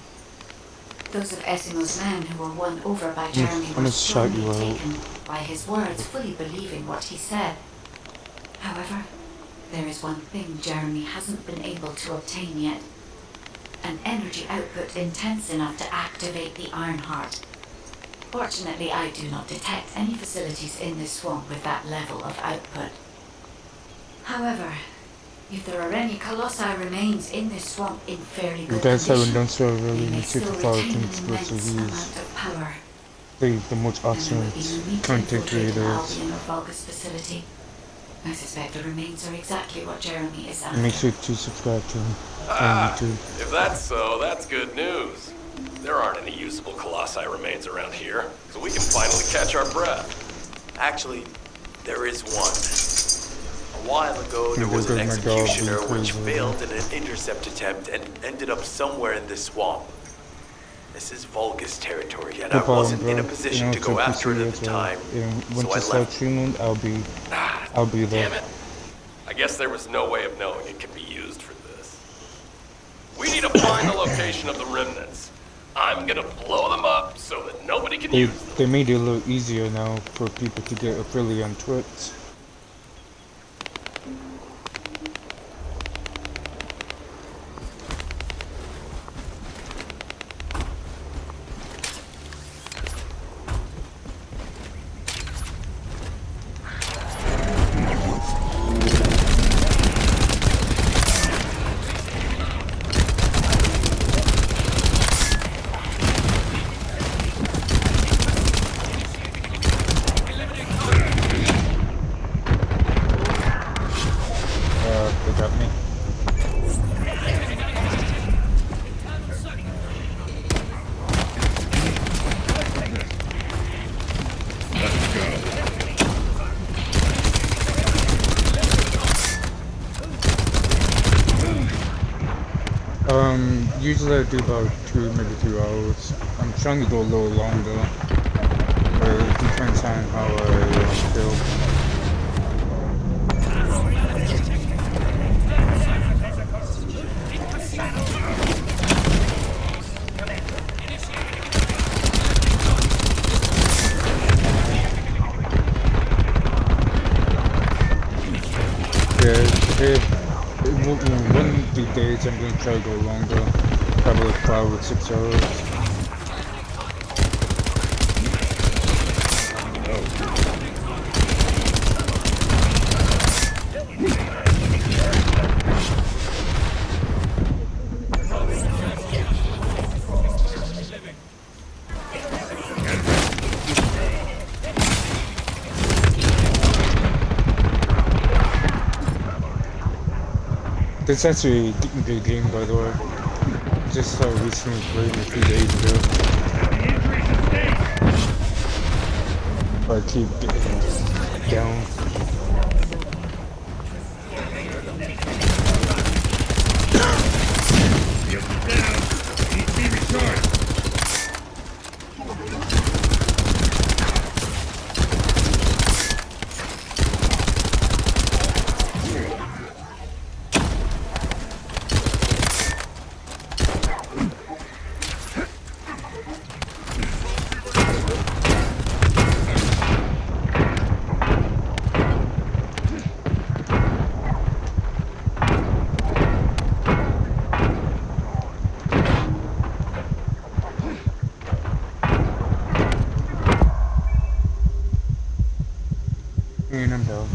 Those of Esimo's men who were won over by Jeremy I'm were gonna shout you strongly out. taken by his words, fully believing what he said. However, there is one thing Jeremy hasn't been able to obtain yet. An energy output intense enough to activate the Iron Heart. Fortunately, I do not detect any facilities in this swamp with that level of output. However, if there are any Colossi remains in this swamp in fairly You good guys haven't condition, done so they really may in still Super Power retain an Kings immense versus amount these. of power. The most awesome And they would be unique to content infiltrate an creators. Albion or Vulgus facility. I suspect the remains are exactly what Jeremy is after. Make sure to subscribe to him on YouTube. If that's so, that's good news. There aren't any usable Colossi remains around here, so we can finally catch our breath. Actually, there is one. A while ago, there Yeah, was an because my dog executioner being which crazy. failed in an intercept attempt and ended up somewhere in this swamp. This is Vulgus territory, and No I problem, wasn't in a bro. position You to know, go it's after it at appreciated the time, and so once I I start left. streaming, I'll be there. Damn it. I guess there was no way of knowing it could be used for this. We need to find the location of the remnants. I'm gonna blow them up so that nobody can use them. They made it a little easier now for people to get affiliate on Twitch. They got me. Usually I do about 2, maybe 3 hours. I'm trying to go a little longer, but it depends on how I feel. One of the days I'm gonna try to go longer. Probably like 5 or 6 hours. This is actually a good game, by the way. Just recently played it a few days ago. But I keep getting down. And I'm down.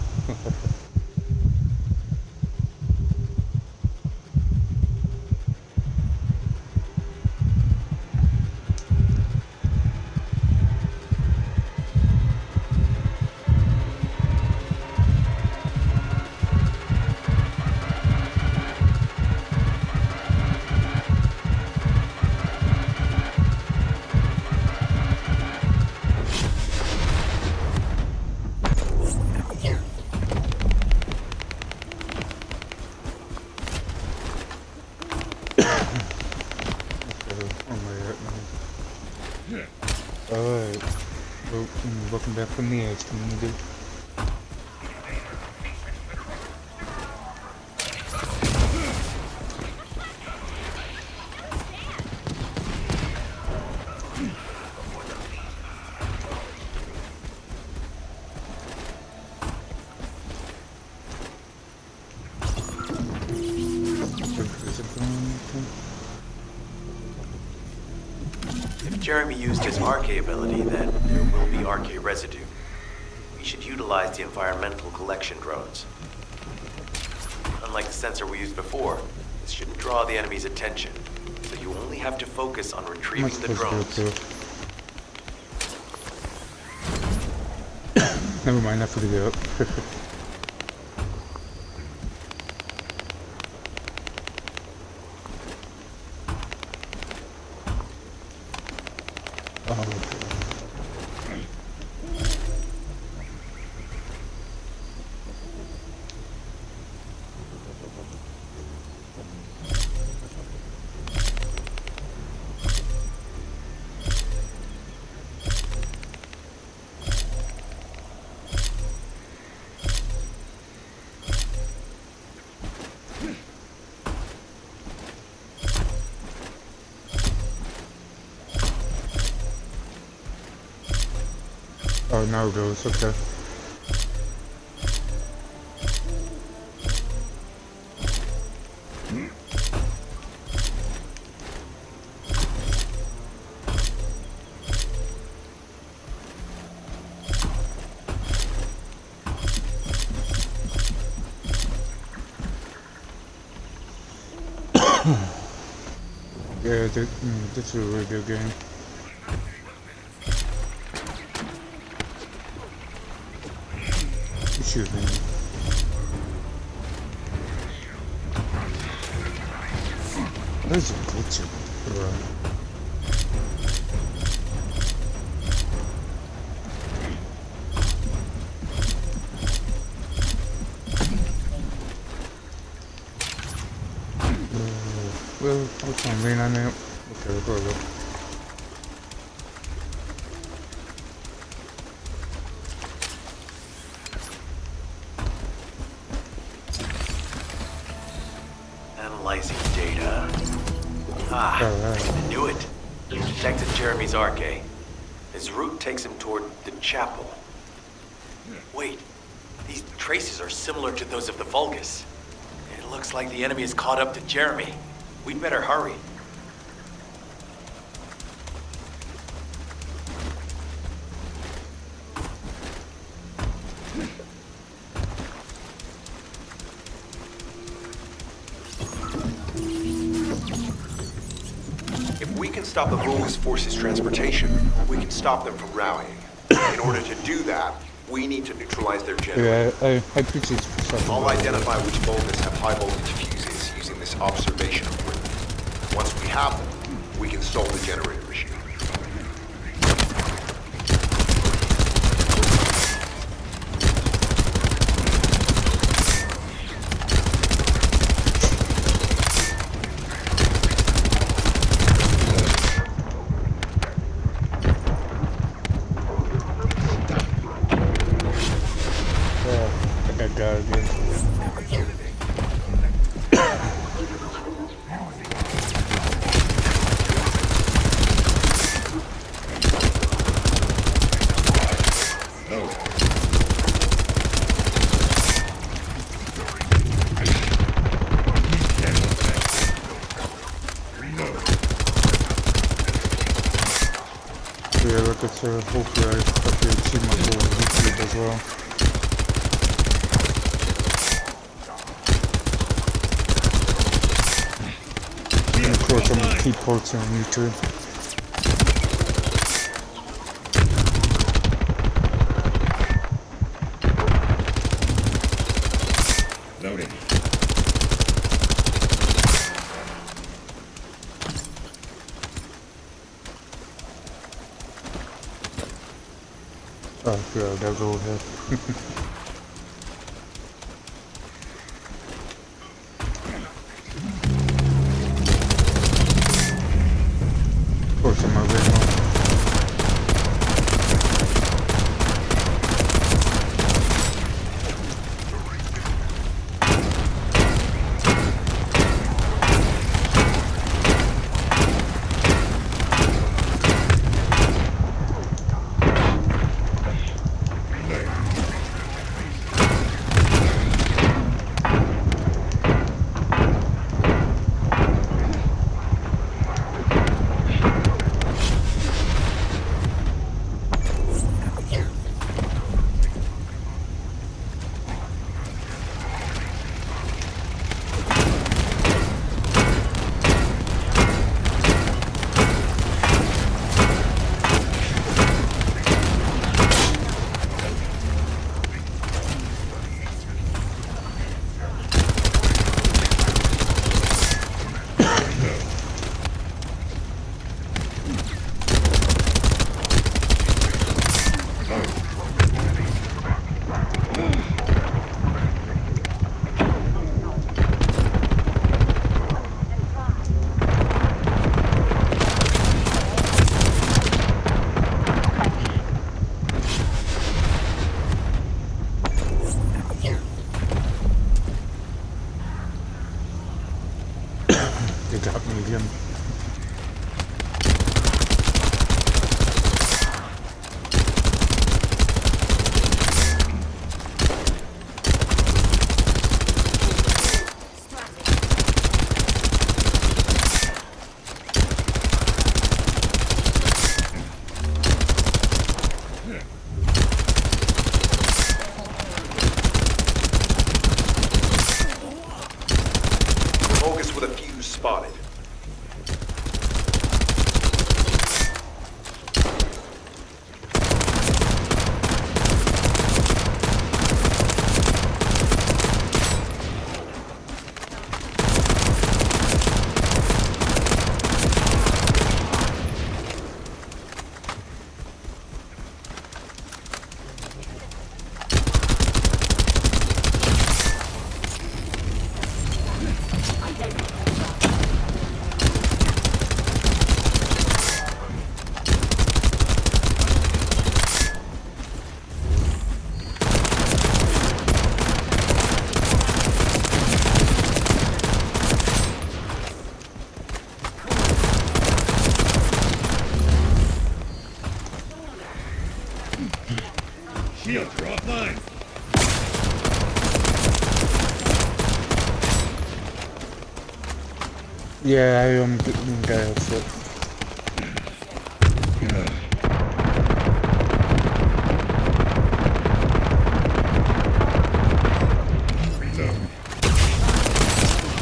Alright. Welcome back from the edge, community. If Jeremy used his RK ability, then there will be RK residue. We should utilize the environmental collection drones. Unlike the sensor we used before, this shouldn't draw the enemy's attention, so you only have to focus on retrieving the drones. Never mind, I figured it out. Oh, now it goes, okay. Yeah, this is a really good game. Excuse me. What is it go to? Well, I was gonna lean on that. Okay, we'll go. Analyzing data. Ah, I knew it. Detected Jeremy's RK. His route takes him toward the chapel. Wait, these traces are similar to those of the Vulgus. Looks like the enemy is caught up to Jeremy. We'd better hurry. If we can stop the Vulgus forces' transportation, we can stop them from rallying. In order to do that, we need to neutralize their generator. Yeah, I appreciate something. I'll identify which Vulgus have high voltage fuses using this observation equipment. Once we have them, we can solve the generator issue. I got it again. Yeah, look, it's hopefully I achieve my goal on YouTube as well. And of course, I'm gonna keep posting on YouTube. Loading. Oh, yeah, gotta go ahead. Of course, I'm original. They got me again. Vulgus with a fuse spotted. Shields are offline. Yeah, I am getting gas.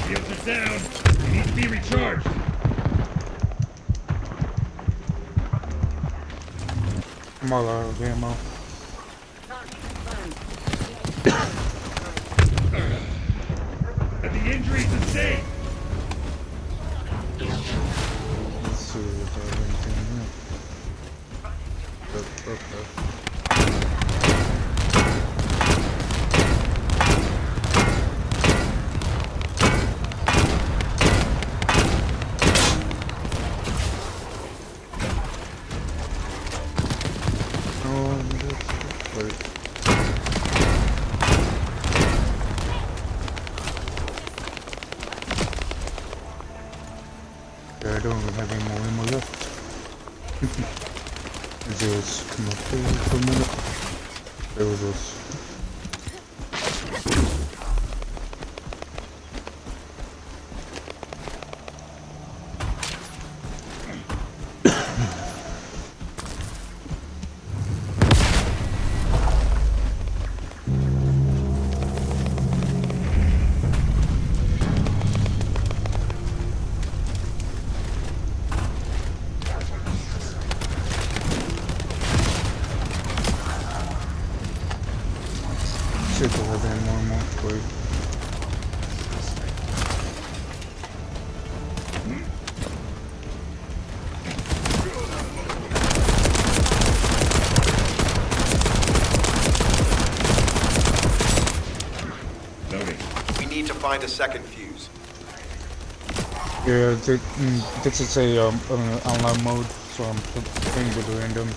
Shields are down. They need to be recharged. I'm all out of ammo. Are the injuries are safe? Let's see if I have anything here. Okay. Wait. Yeah, I don't have any more ammo left. Just come up here for a minute. There was this. See if I have any more ammo. Wait. We need to find a second fuse. Yeah, this is a online mode, so I'm playing with random.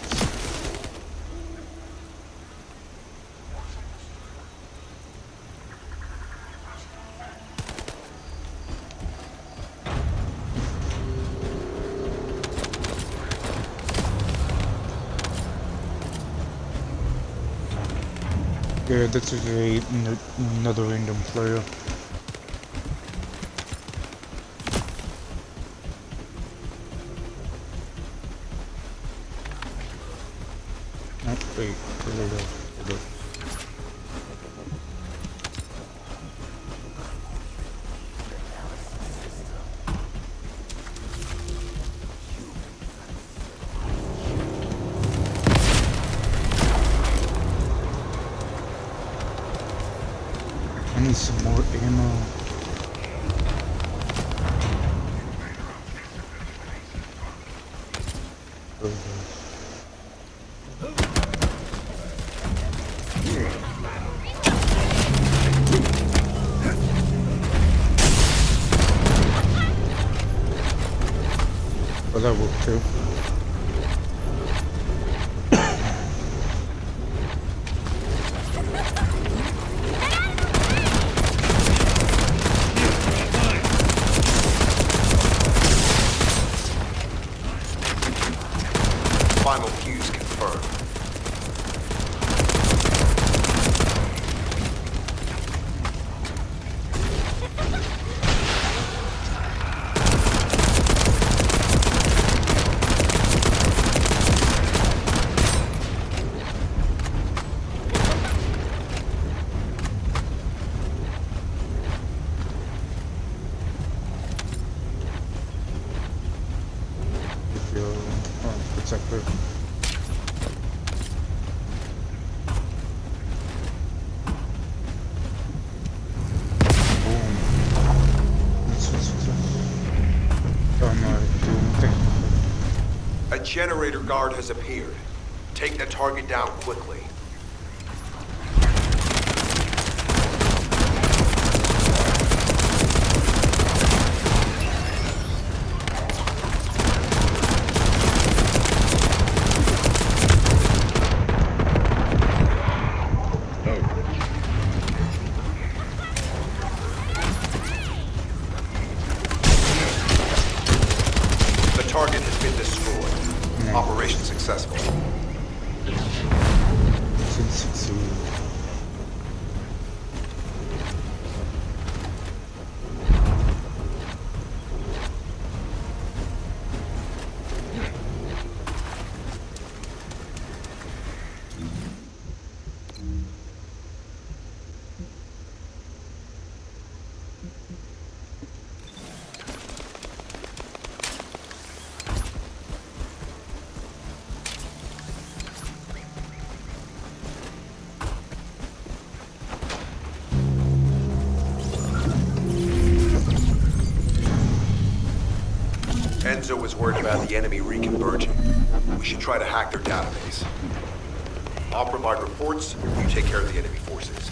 Yeah, this is another random player. Oh, wait, there we go. I need some more ammo. Well, that worked too. Final fuse confirmed. Protector. A generator guard has appeared. Take the target down quickly. The target has been destroyed. Operation successful. Enzo was worried about the enemy reconverging. We should try to hack their database. I'll provide reports, you take care of the enemy forces.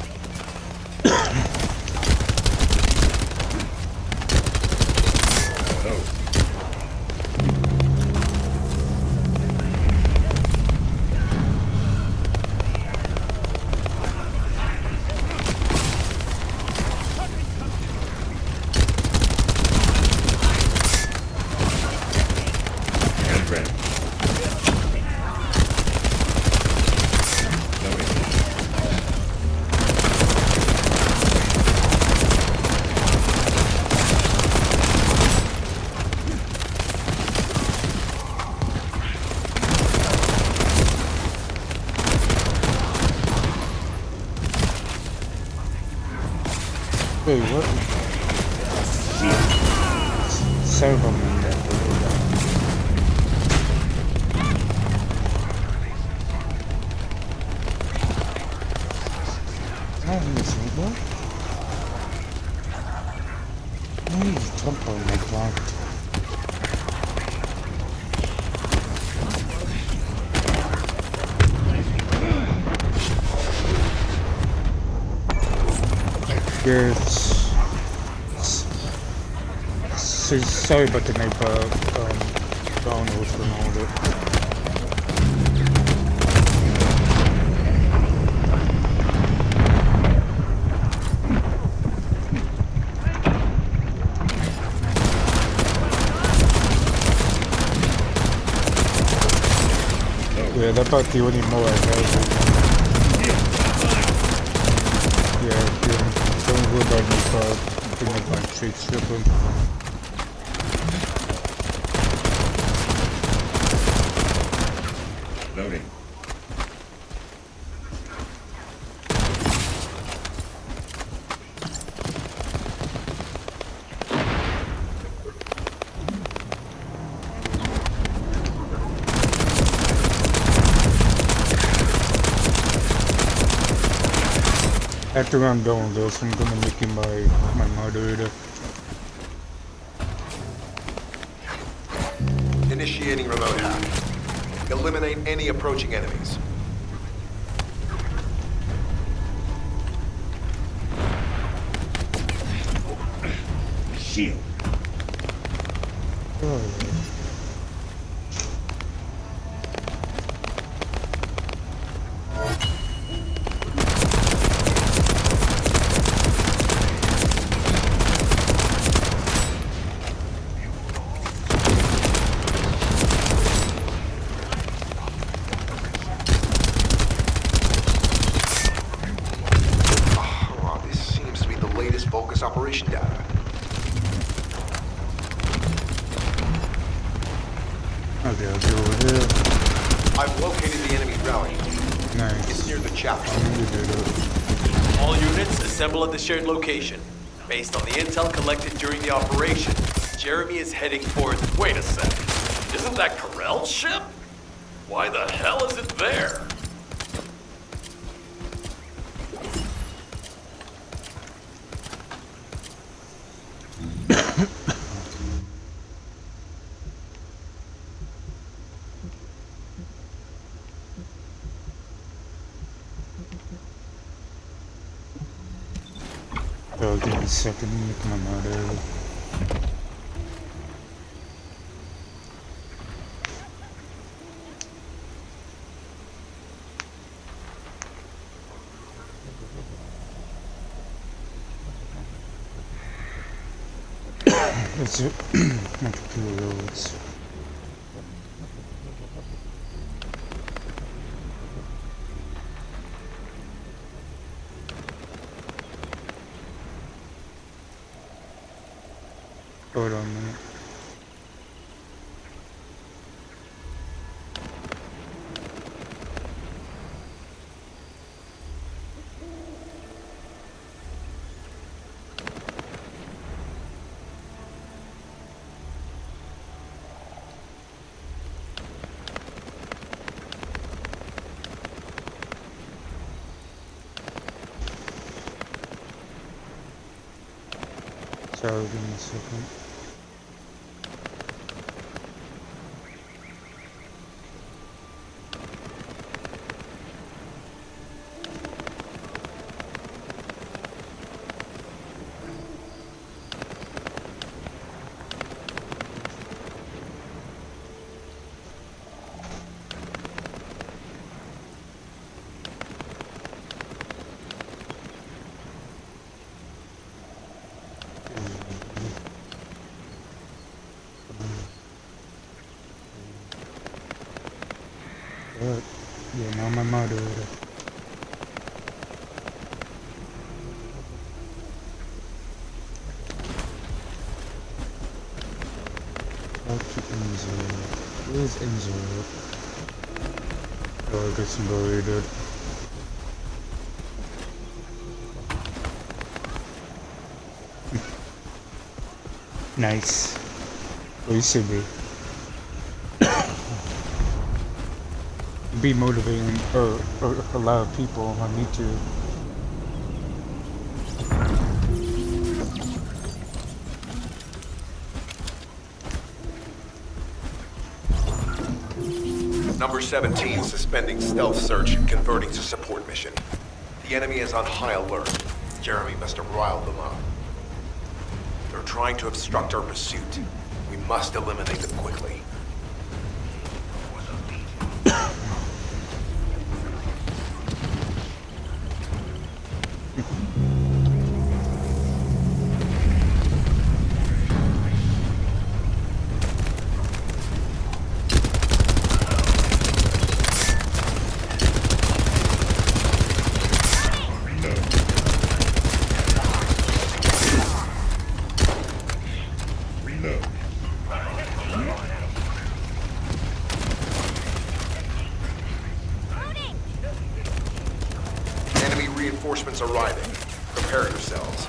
Wait, what? Cyberman there. Not in this what? Why is the tempo like locked? Yes. Sorry about the neighbor downloads and all that. Yeah, that's about the only more I have. Yeah, don't worry about me for doing my trade stripping. Loading. After I'm done with this, I'm gonna make you my moderator. Initiating remote hack. Eliminate any approaching enemies. Shield. Oh, Oh, this seems to be the latest Vulgus operation data. okay, I'll go over here. I've located the enemy rally. Nice. It's near the chapel. I'm gonna do that. All units assemble at the shared location. Based on the intel collected during the operation, Jeremy is heading for... Wait a sec. Isn't that Carell's ship? Why the hell is it there? Oh, give me a second, make my moderator. It's my computer loads. Hold on a minute. Sorry, give me a second. But, yeah, now my moderator. Talk to Enzo. Where's Enzo? Oh, I guess I'm buried. Nice. Well, you should be motivating or a lot of people. I need to. Number 17 suspending stealth search and converting to support mission. The enemy is on high alert. Jeremy must have riled them up. They're trying to obstruct our pursuit. We must eliminate them quickly. Enemy reinforcements arriving. Prepare yourselves.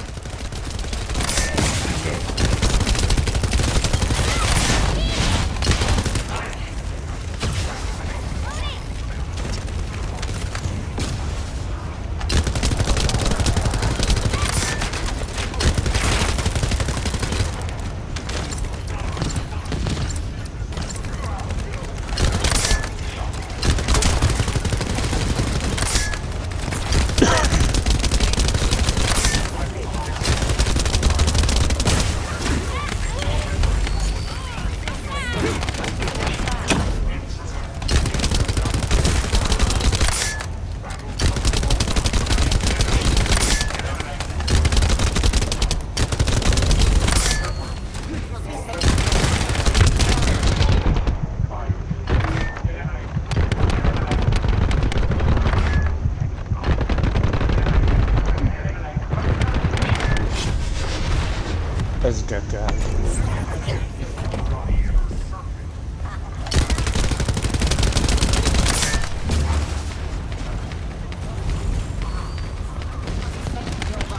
That's that guy.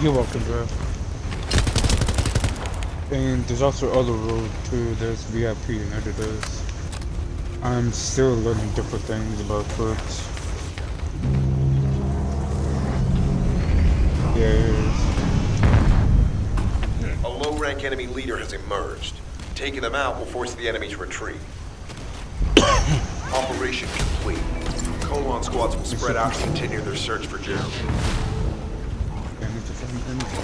You're welcome, bro. And there's also other road too. There's VIP and editors. I'm still learning different things about perks. Yes. A low-rank enemy leader has emerged. Taking them out will force the enemy to retreat. Operation complete. Colon squads will spread out to continue their search for Jeremy. I need to find info.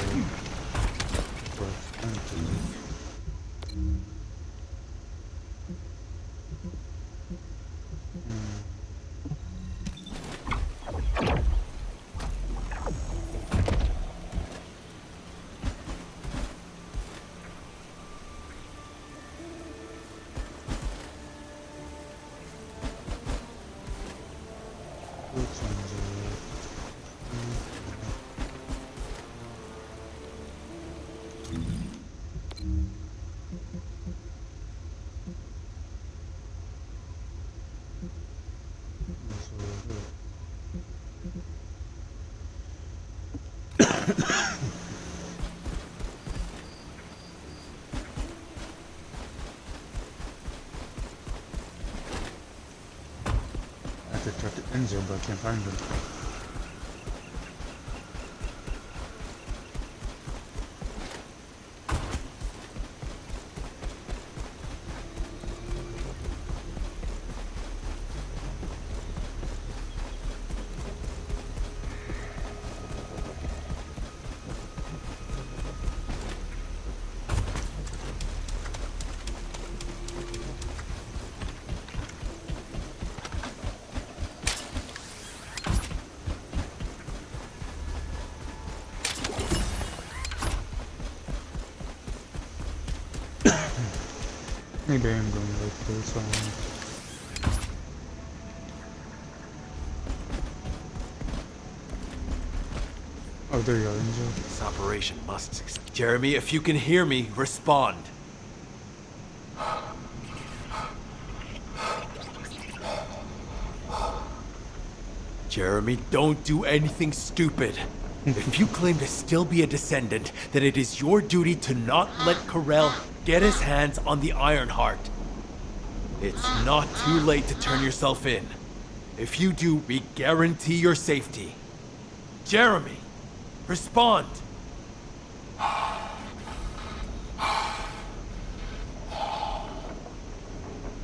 I could talk to Enzo, but I can't find him. Maybe I'm going to like this one. Oh, there you are, Enzo. This operation must succeed. Jeremy, if you can hear me, respond. Jeremy, don't do anything stupid. If you claim to still be a descendant, then it is your duty to not let Corell get his hands on the Ironheart. It's not too late to turn yourself in. If you do, we guarantee your safety. Jeremy, respond.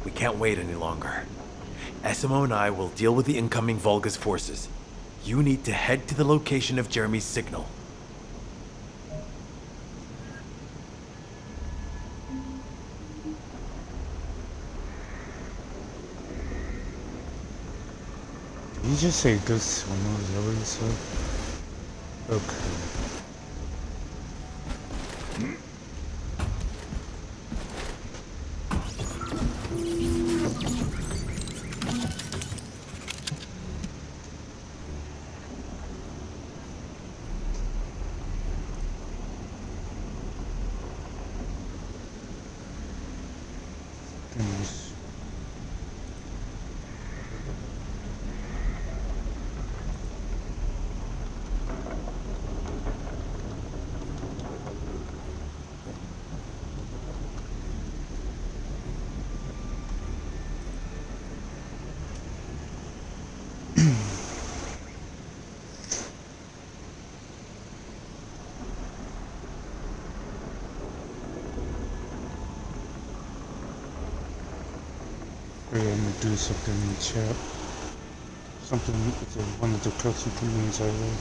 We can't wait any longer. Essimo and I will deal with the incoming Vulgus forces. You need to head to the location of Jeremy's signal. Did you just say good swimmer? Is that what you said? Okay. Nice. I'm gonna do something in the chat. Something with one of the cooks and commands I read.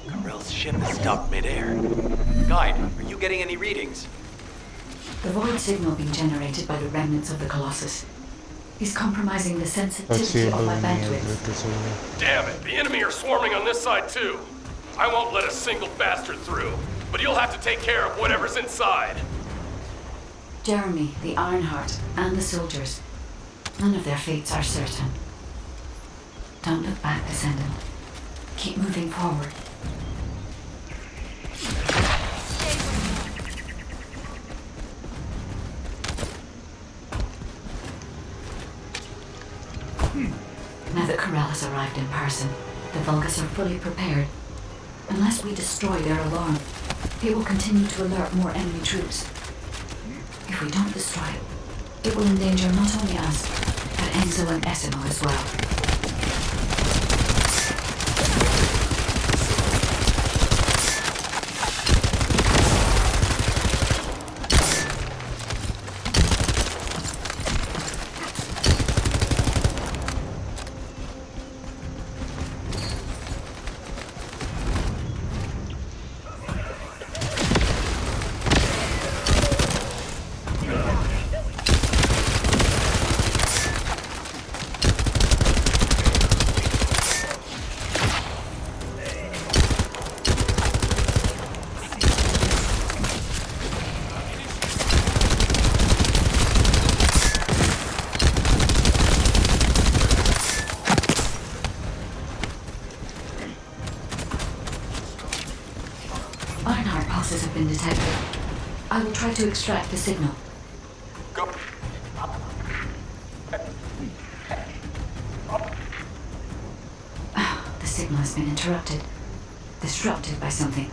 Corell's ship has stopped midair. Guide, are you getting any readings? The void signal being generated by the remnants of the Colossus is compromising the sensitivity of my bandwidth. Damn it, the enemy are swarming on this side too. I won't let a single bastard through, but you'll have to take care of whatever's inside. Jeremy, the Ironheart, and the soldiers. None of their fates are certain. Don't look back, Descendant. Keep moving forward. Now that Corell has arrived in person, the Vulgus are fully prepared. Unless we destroy their alarm, it will continue to alert more enemy troops. If we don't destroy it, it will endanger not only us, but Enzo and Essimo as well. Ironheart pulses have been detected. I will try to extract the signal. Go. The signal has been interrupted. Disrupted by something.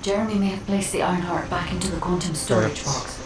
Jeremy may have placed the Ironheart back into the quantum storage box.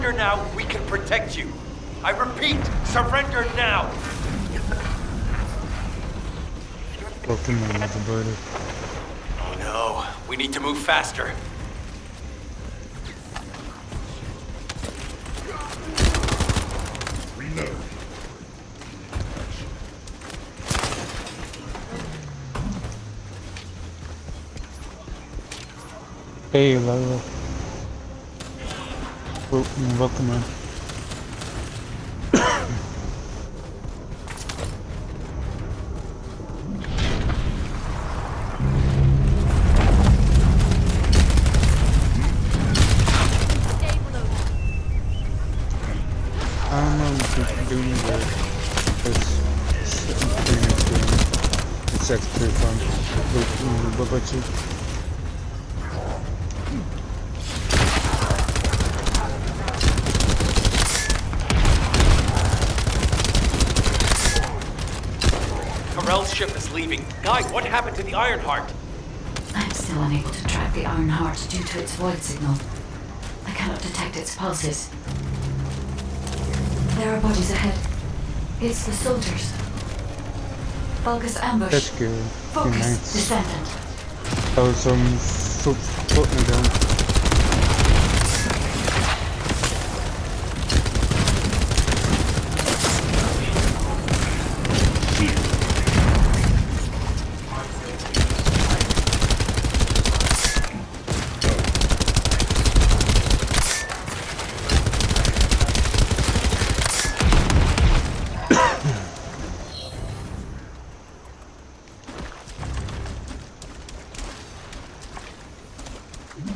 surrender now, we can protect you. I repeat, surrender now. Welcome, everybody. Oh no, we need to move faster. Reload. Hey, Lila. Welcome, man. I don't know if you can do it's actually fun. What about you? Karel's ship is leaving. Guy, what happened to the Ironheart? I'm still unable to track the Ironheart due to its void signal. I cannot detect its pulses. There are bodies ahead. It's the soldiers. Vulgus ambush. That's good. Focus, Nice. Descendant. I was floating down.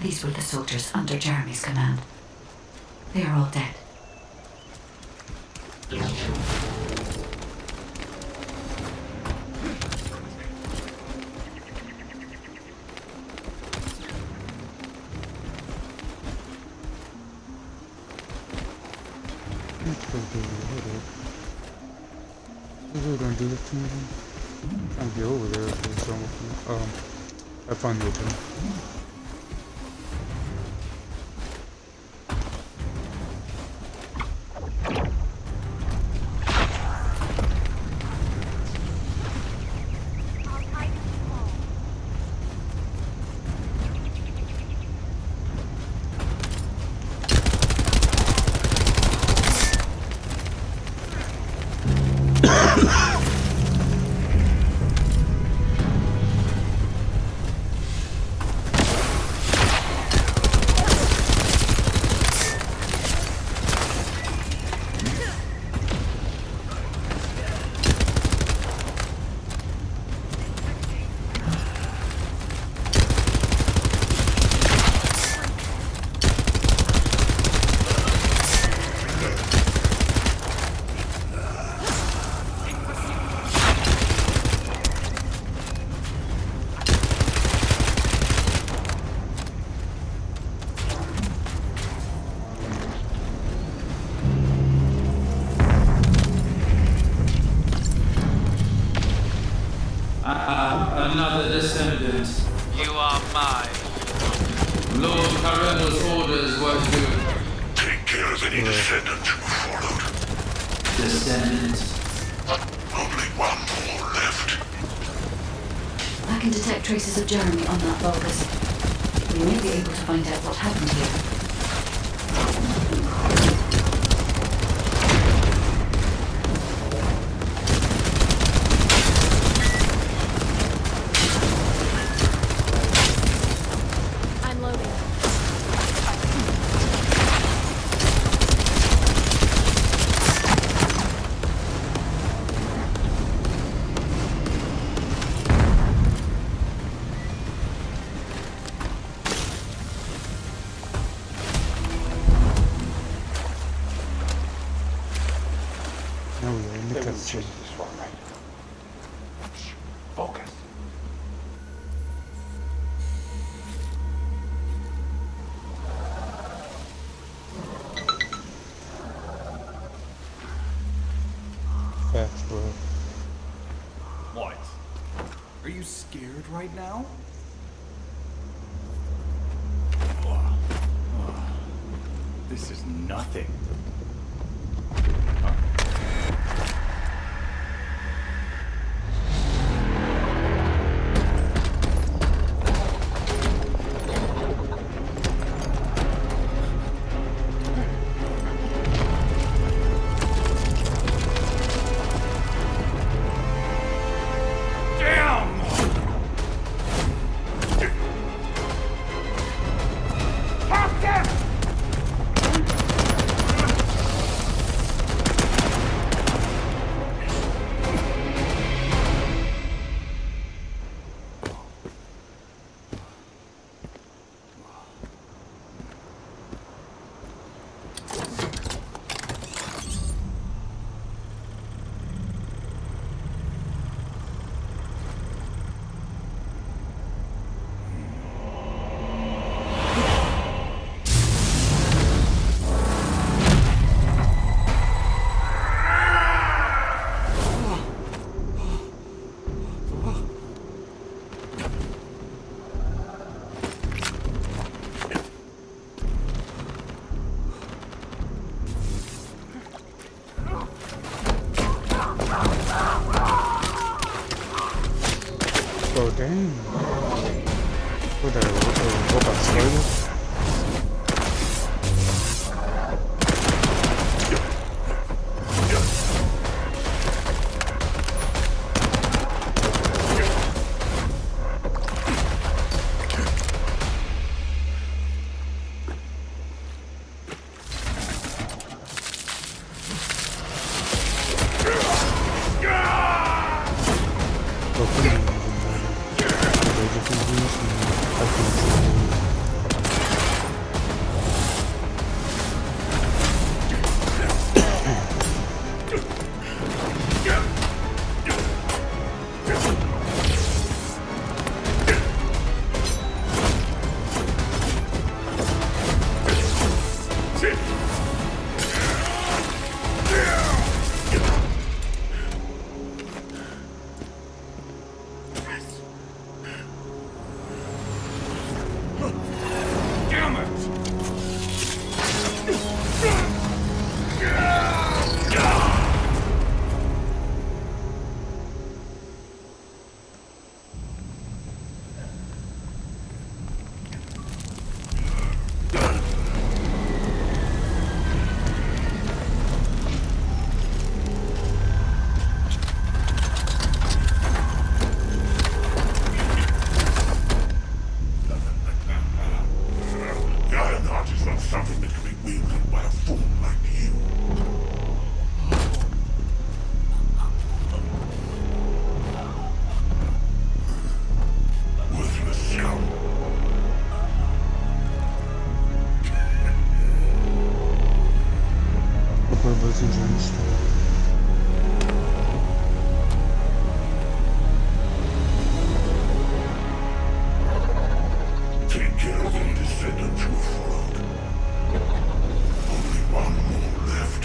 These were the soldiers under Jeremy's command. They are all dead. We're gonna do this to me. I'm trying to get over there for some. I found the thing. Another descendant. You are mine. Lord Carello's orders were to... Take care of any descendant who followed. Descendant. Only one more left. I can detect traces of Jeremy on that Vulgus. We may be able to find out what happened here. I'm loading. Now we are in the cutscene. Focus. Fast bro. What? Are you scared right now? This is nothing. Oh damn. What the robot spider? Take care of the descendant you followed. Only one more left.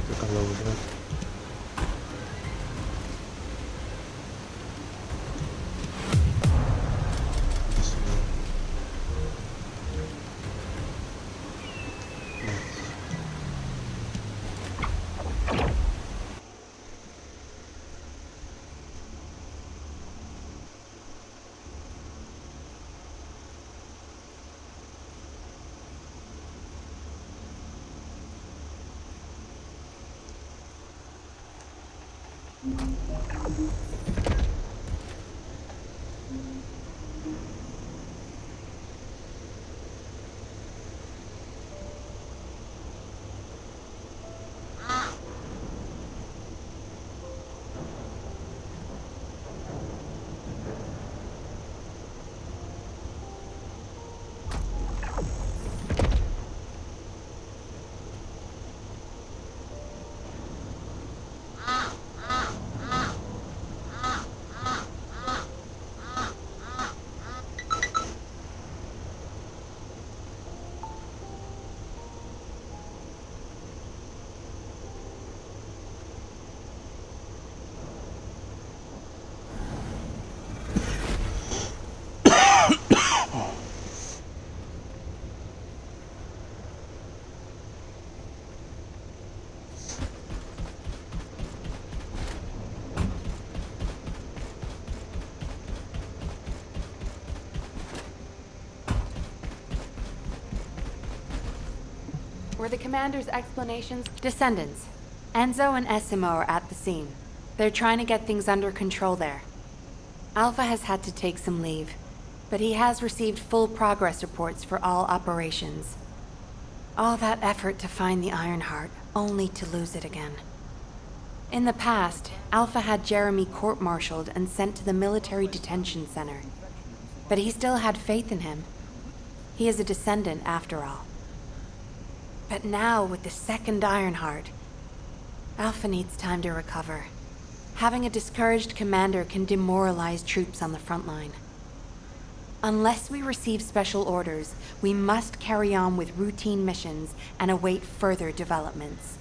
Took a load of Were the commander's explanations? Descendants. Enzo and Essimo are at the scene. They're trying to get things under control there. Alpha has had to take some leave, but he has received full progress reports for all operations. All that effort to find the Ironheart, only to lose it again. In the past, Alpha had Jeremy court-martialed and sent to the military detention center. But he still had faith in him. He is a descendant, after all. But now, with the second Ironheart, Alpha needs time to recover. Having a discouraged commander can demoralize troops on the front line. Unless we receive special orders, we must carry on with routine missions and await further developments.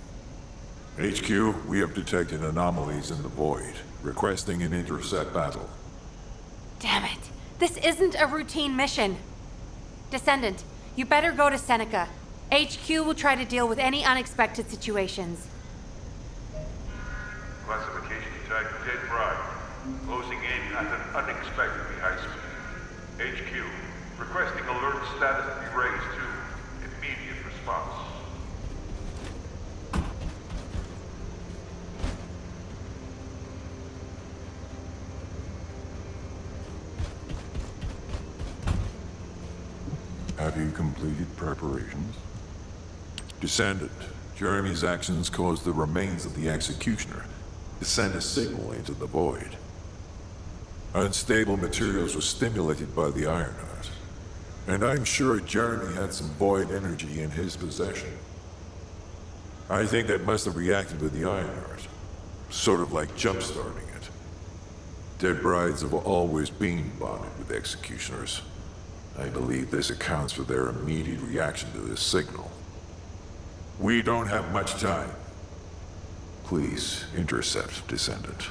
HQ, we have detected anomalies in the void, requesting an intercept battle. Damn it! This isn't a routine mission! Descendant, you better go to Seneca. HQ will try to deal with any unexpected situations. Classification type dead bride. Closing in at an unexpectedly high speed. HQ, requesting alert status to be raised to immediate response. Have you completed preparations? Descendant, Jeremy's actions caused the remains of the executioner to send a signal into the void. Unstable materials were stimulated by the Ironheart, and I'm sure Jeremy had some void energy in his possession. I think that must have reacted with the Ironheart, sort of like jump-starting it. Dead brides have always been bonded with executioners. I believe this accounts for their immediate reaction to this signal. We don't have much time. Please intercept, Descendant.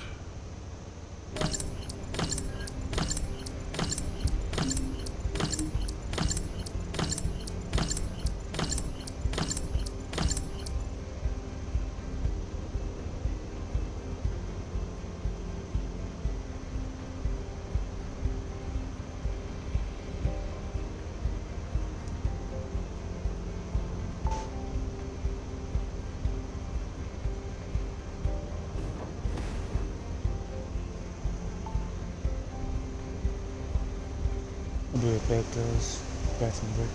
I'll do it bathroom break.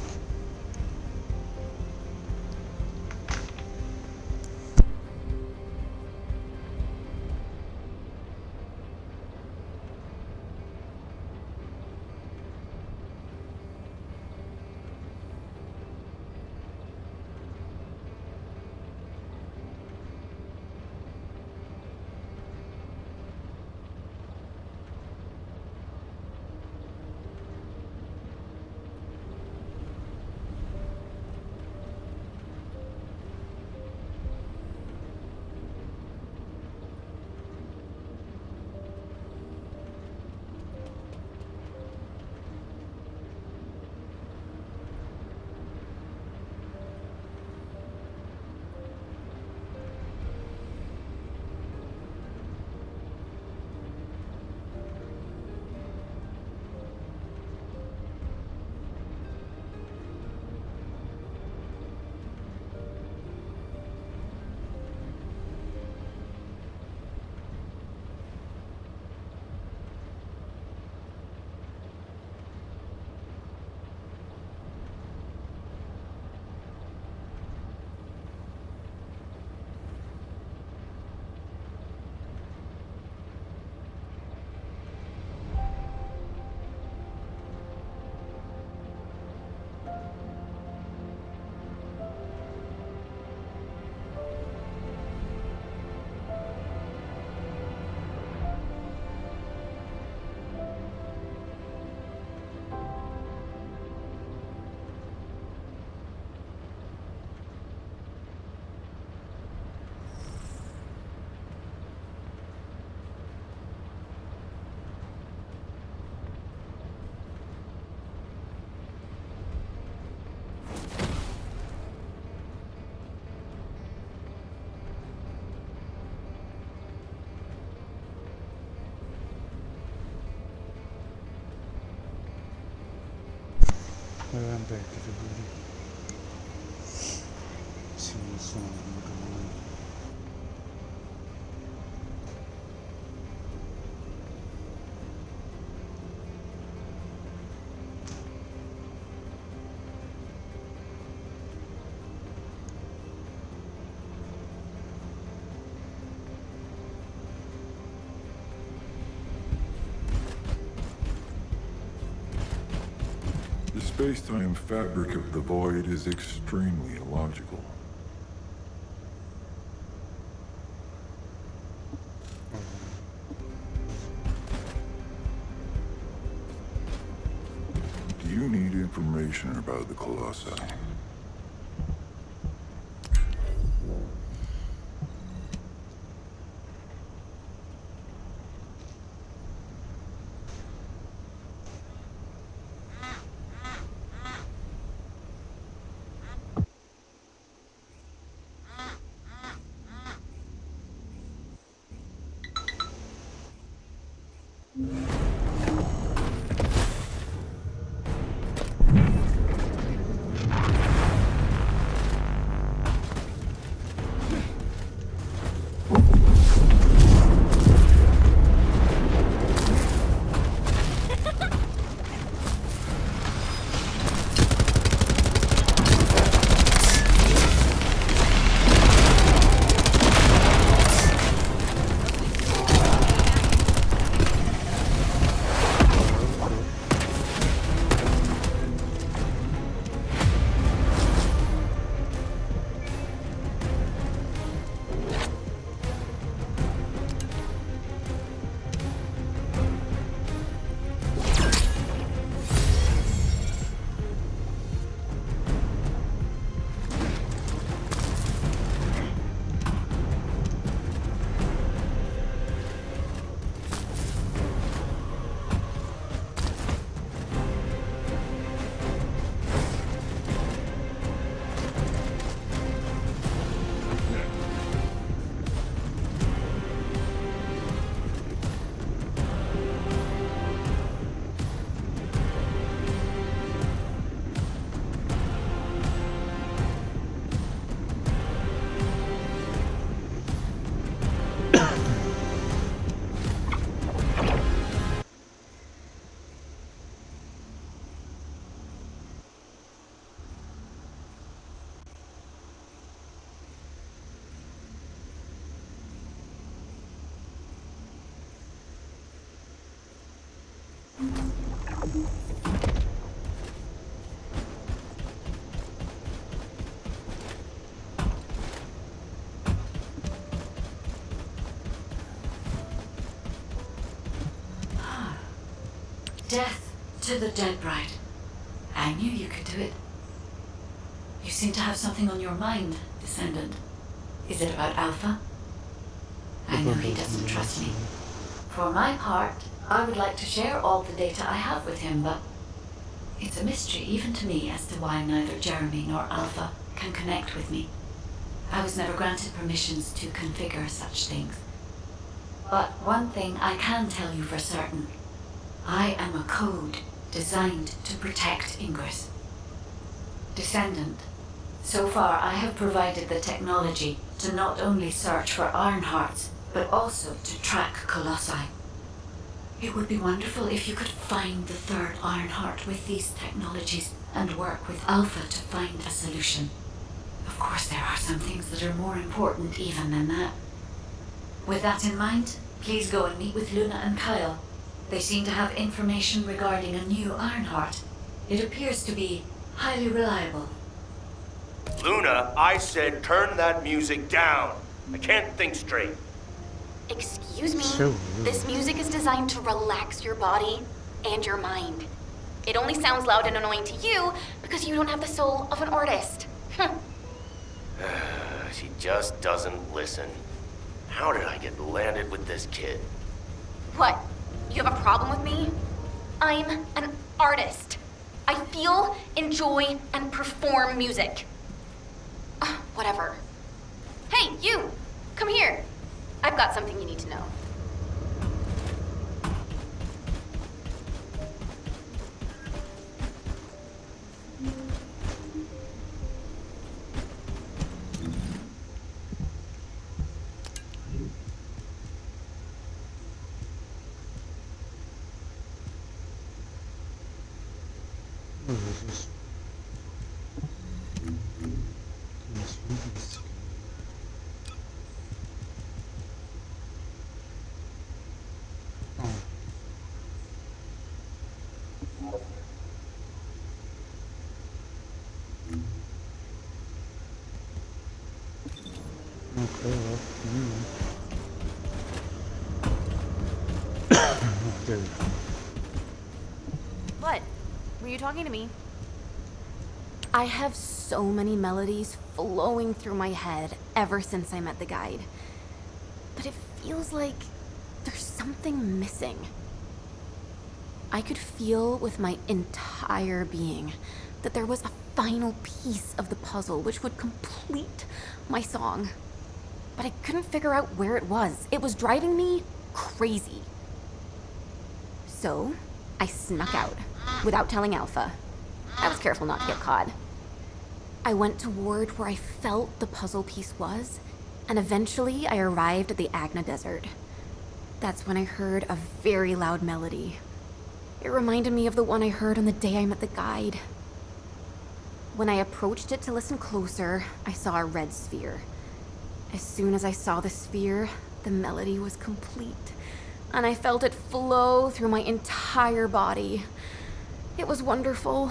I'm back, everybody. The space-time fabric of the void is extremely illogical. Do you need information about the Colossi? Death to the dead bride. I knew you could do it. You seem to have something on your mind, Descendant. Is it about Alpha? I know he doesn't trust me. For my part, I would like to share all the data I have with him, but it's a mystery even to me as to why neither Jeremy nor Alpha can connect with me. I was never granted permissions to configure such things. But one thing I can tell you for certain. I am a code designed to protect Ingress. Descendant, so far I have provided the technology to not only search for Ironhearts, but also to track Colossi. It would be wonderful if you could find the third Ironheart with these technologies and work with Alpha to find a solution. Of course, there are some things that are more important even than that. With that in mind, please go and meet with Luna and Kyle. They seem to have information regarding a new Ironheart. It appears to be highly reliable. Luna, I said turn that music down. I can't think straight. Excuse me? So This music is designed to relax your body and your mind. It only sounds loud and annoying to you because you don't have the soul of an artist. She just doesn't listen. How did I get landed with this kid? What? You have a problem with me? I'm an artist. I feel, enjoy, and perform music. Whatever. Hey, you! Come here. I've got something you need to know. What is this? Oh. Okay, well, there we go. What? Were you talking to me? I have so many melodies flowing through my head ever since I met the guide. But it feels like there's something missing. I could feel with my entire being that there was a final piece of the puzzle which would complete my song. But I couldn't figure out where it was. It was driving me crazy. So, I snuck out without telling Alpha. I was careful not to get caught. I went toward where I felt the puzzle piece was, and eventually I arrived at the Agna Desert. That's when I heard a very loud melody. It reminded me of the one I heard on the day I met the guide. When I approached it to listen closer, I saw a red sphere. As soon as I saw the sphere, the melody was complete, and I felt it flow through my entire body. It was wonderful.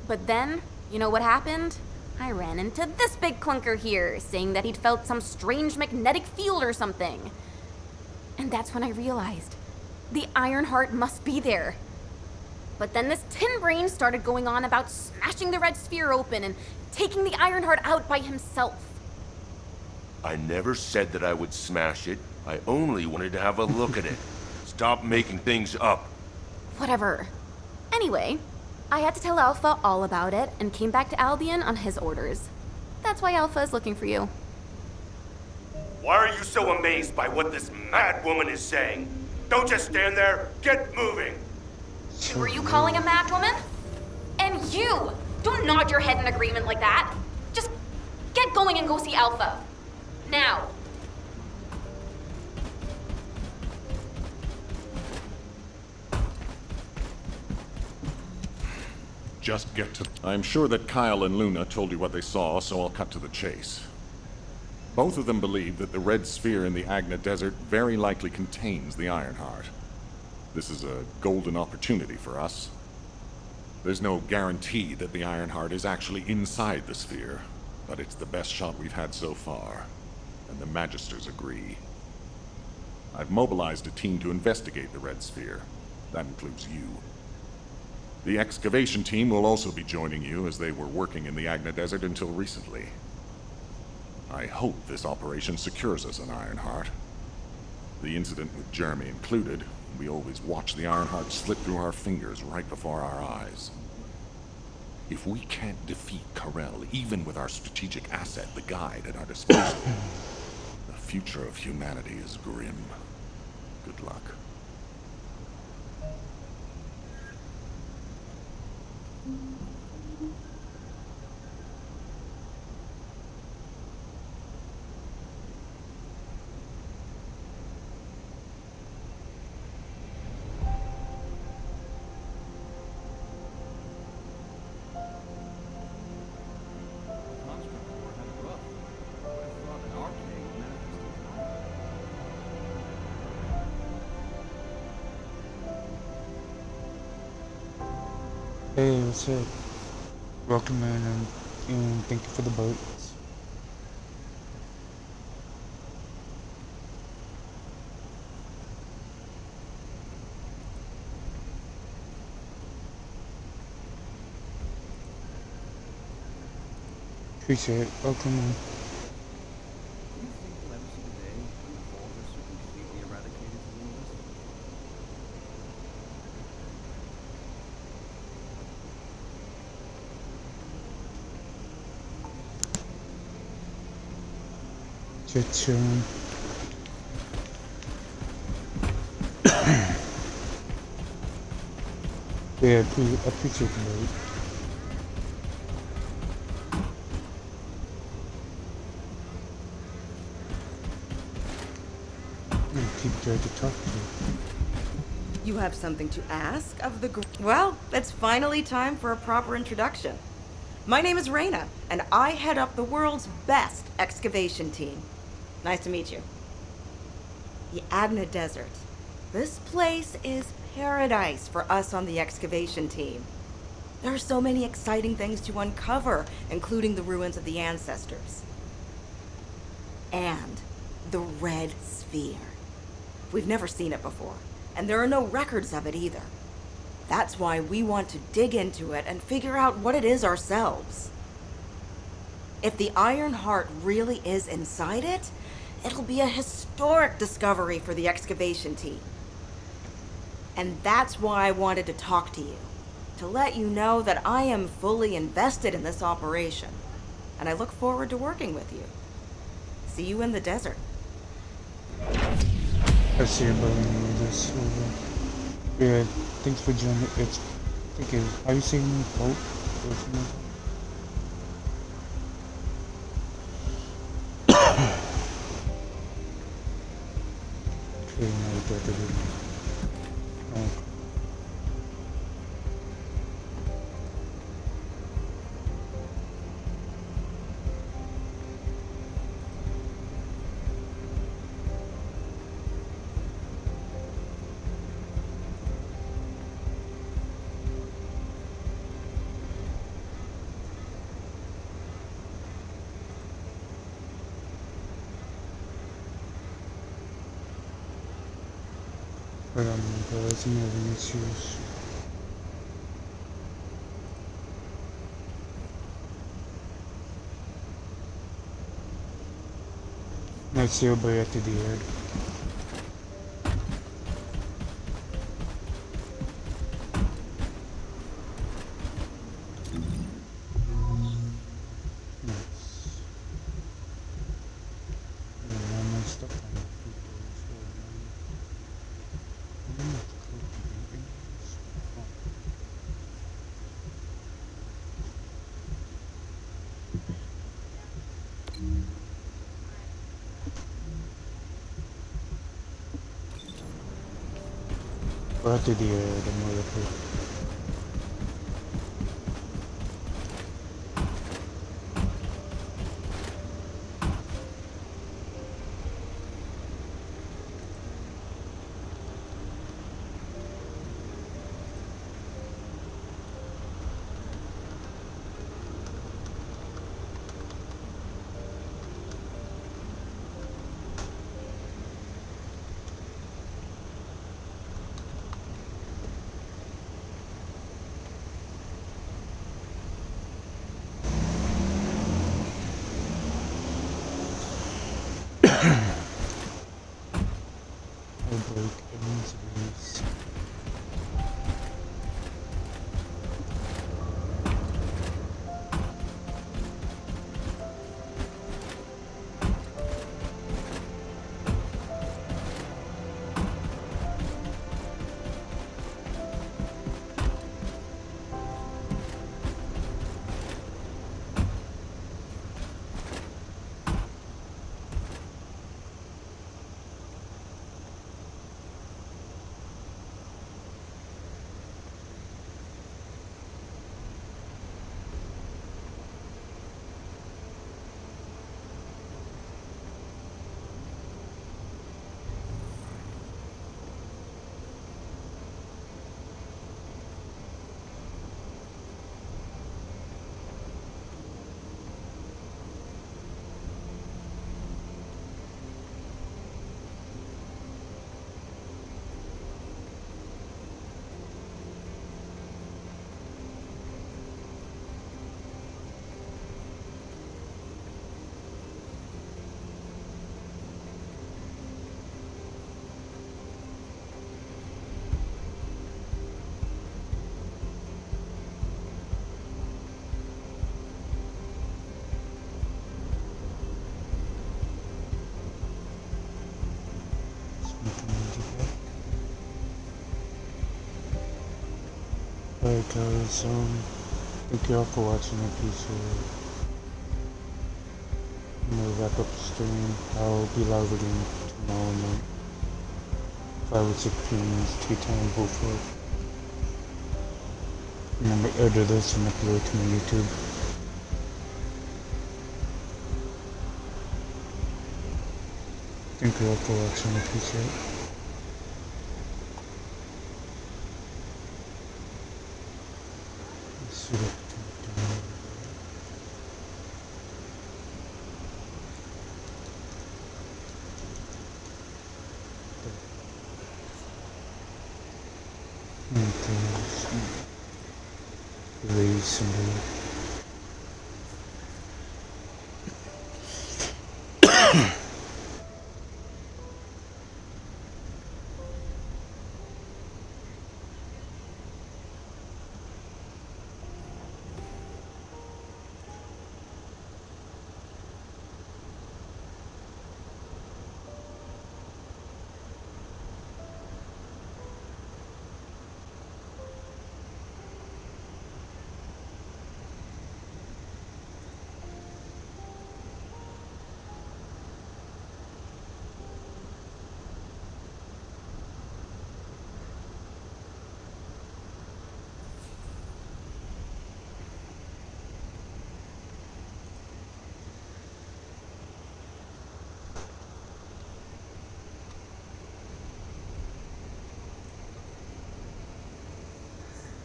But then, you know what happened? I ran into this big clunker here, saying that he'd felt some strange magnetic field or something. And that's when I realized the Iron Heart must be there. But then this tin brain started going on about smashing the red sphere open and taking the Iron Heart out by himself. I never said that I would smash it. I only wanted to have a look at it. Stop making things up. Whatever. Anyway, I had to tell Alpha all about it and came back to Albion on his orders. That's why Alpha is looking for you. Why are you so amazed by what this mad woman is saying? Don't just stand there. Get moving. Who are you calling a mad woman? And you! Don't nod your head in agreement like that. Just get going and go see Alpha. Now. Just get to... I'm sure that Kyle and Luna told you what they saw, so I'll cut to the chase. Both of them believe that the red sphere in the Agna Desert very likely contains the Iron Heart. This is a golden opportunity for us. There's no guarantee that the Iron Heart is actually inside the sphere, but it's the best shot we've had so far, and the Magisters agree. I've mobilized a team to investigate the red sphere. That includes you. The excavation team will also be joining you, as they were working in the Agna Desert until recently. I hope this operation secures us an Iron Heart. The incident with Jeremy included, we always watch the Iron Heart slip through our fingers right before our eyes. If we can't defeat Karel, even with our strategic asset, the Guide, at our disposal, the future of humanity is grim. Good luck. Hey, what's up? Welcome in and thank you for the boats. Appreciate it. Welcome in. Just chilling. Yeah, I appreciate the boat. I'm gonna keep trying to talk to you. You have something to ask of the Well, it's finally time for a proper introduction. My name is Reyna, and I head up the world's best excavation team. Nice to meet you. The Adna Desert. This place is paradise for us on the excavation team. There are so many exciting things to uncover, including the ruins of the ancestors. And the Red Sphere. We've never seen it before, and there are no records of it either. That's why we want to dig into it and figure out what it is ourselves. If the Iron Heart really is inside it, it'll be a historic discovery for the excavation team. And that's why I wanted to talk to you, to let you know that I am fully invested in this operation, and I look forward to working with you. See you in the desert. I see a button in this. Yeah, thanks for joining. Thank you. Are you saying vote or something? Okay, now we got to do. Okay. But there's some other issues. Let's see about it to the end. What did the molecule? Alright guys, thank you all for watching the episode. I'm gonna wrap up the stream. I'll be live again tomorrow night. 5 or 6 p.m. tea time, hopefully. Remember, edit this and upload it to my YouTube. Thank you all for watching, I appreciate it. Let's see what I can do. Release symbol.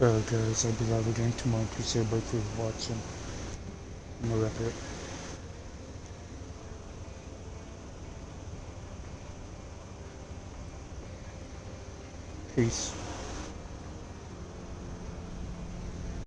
Alright guys, I'll be live again tomorrow to celebrate for watching. I'm gonna wrap it. Peace.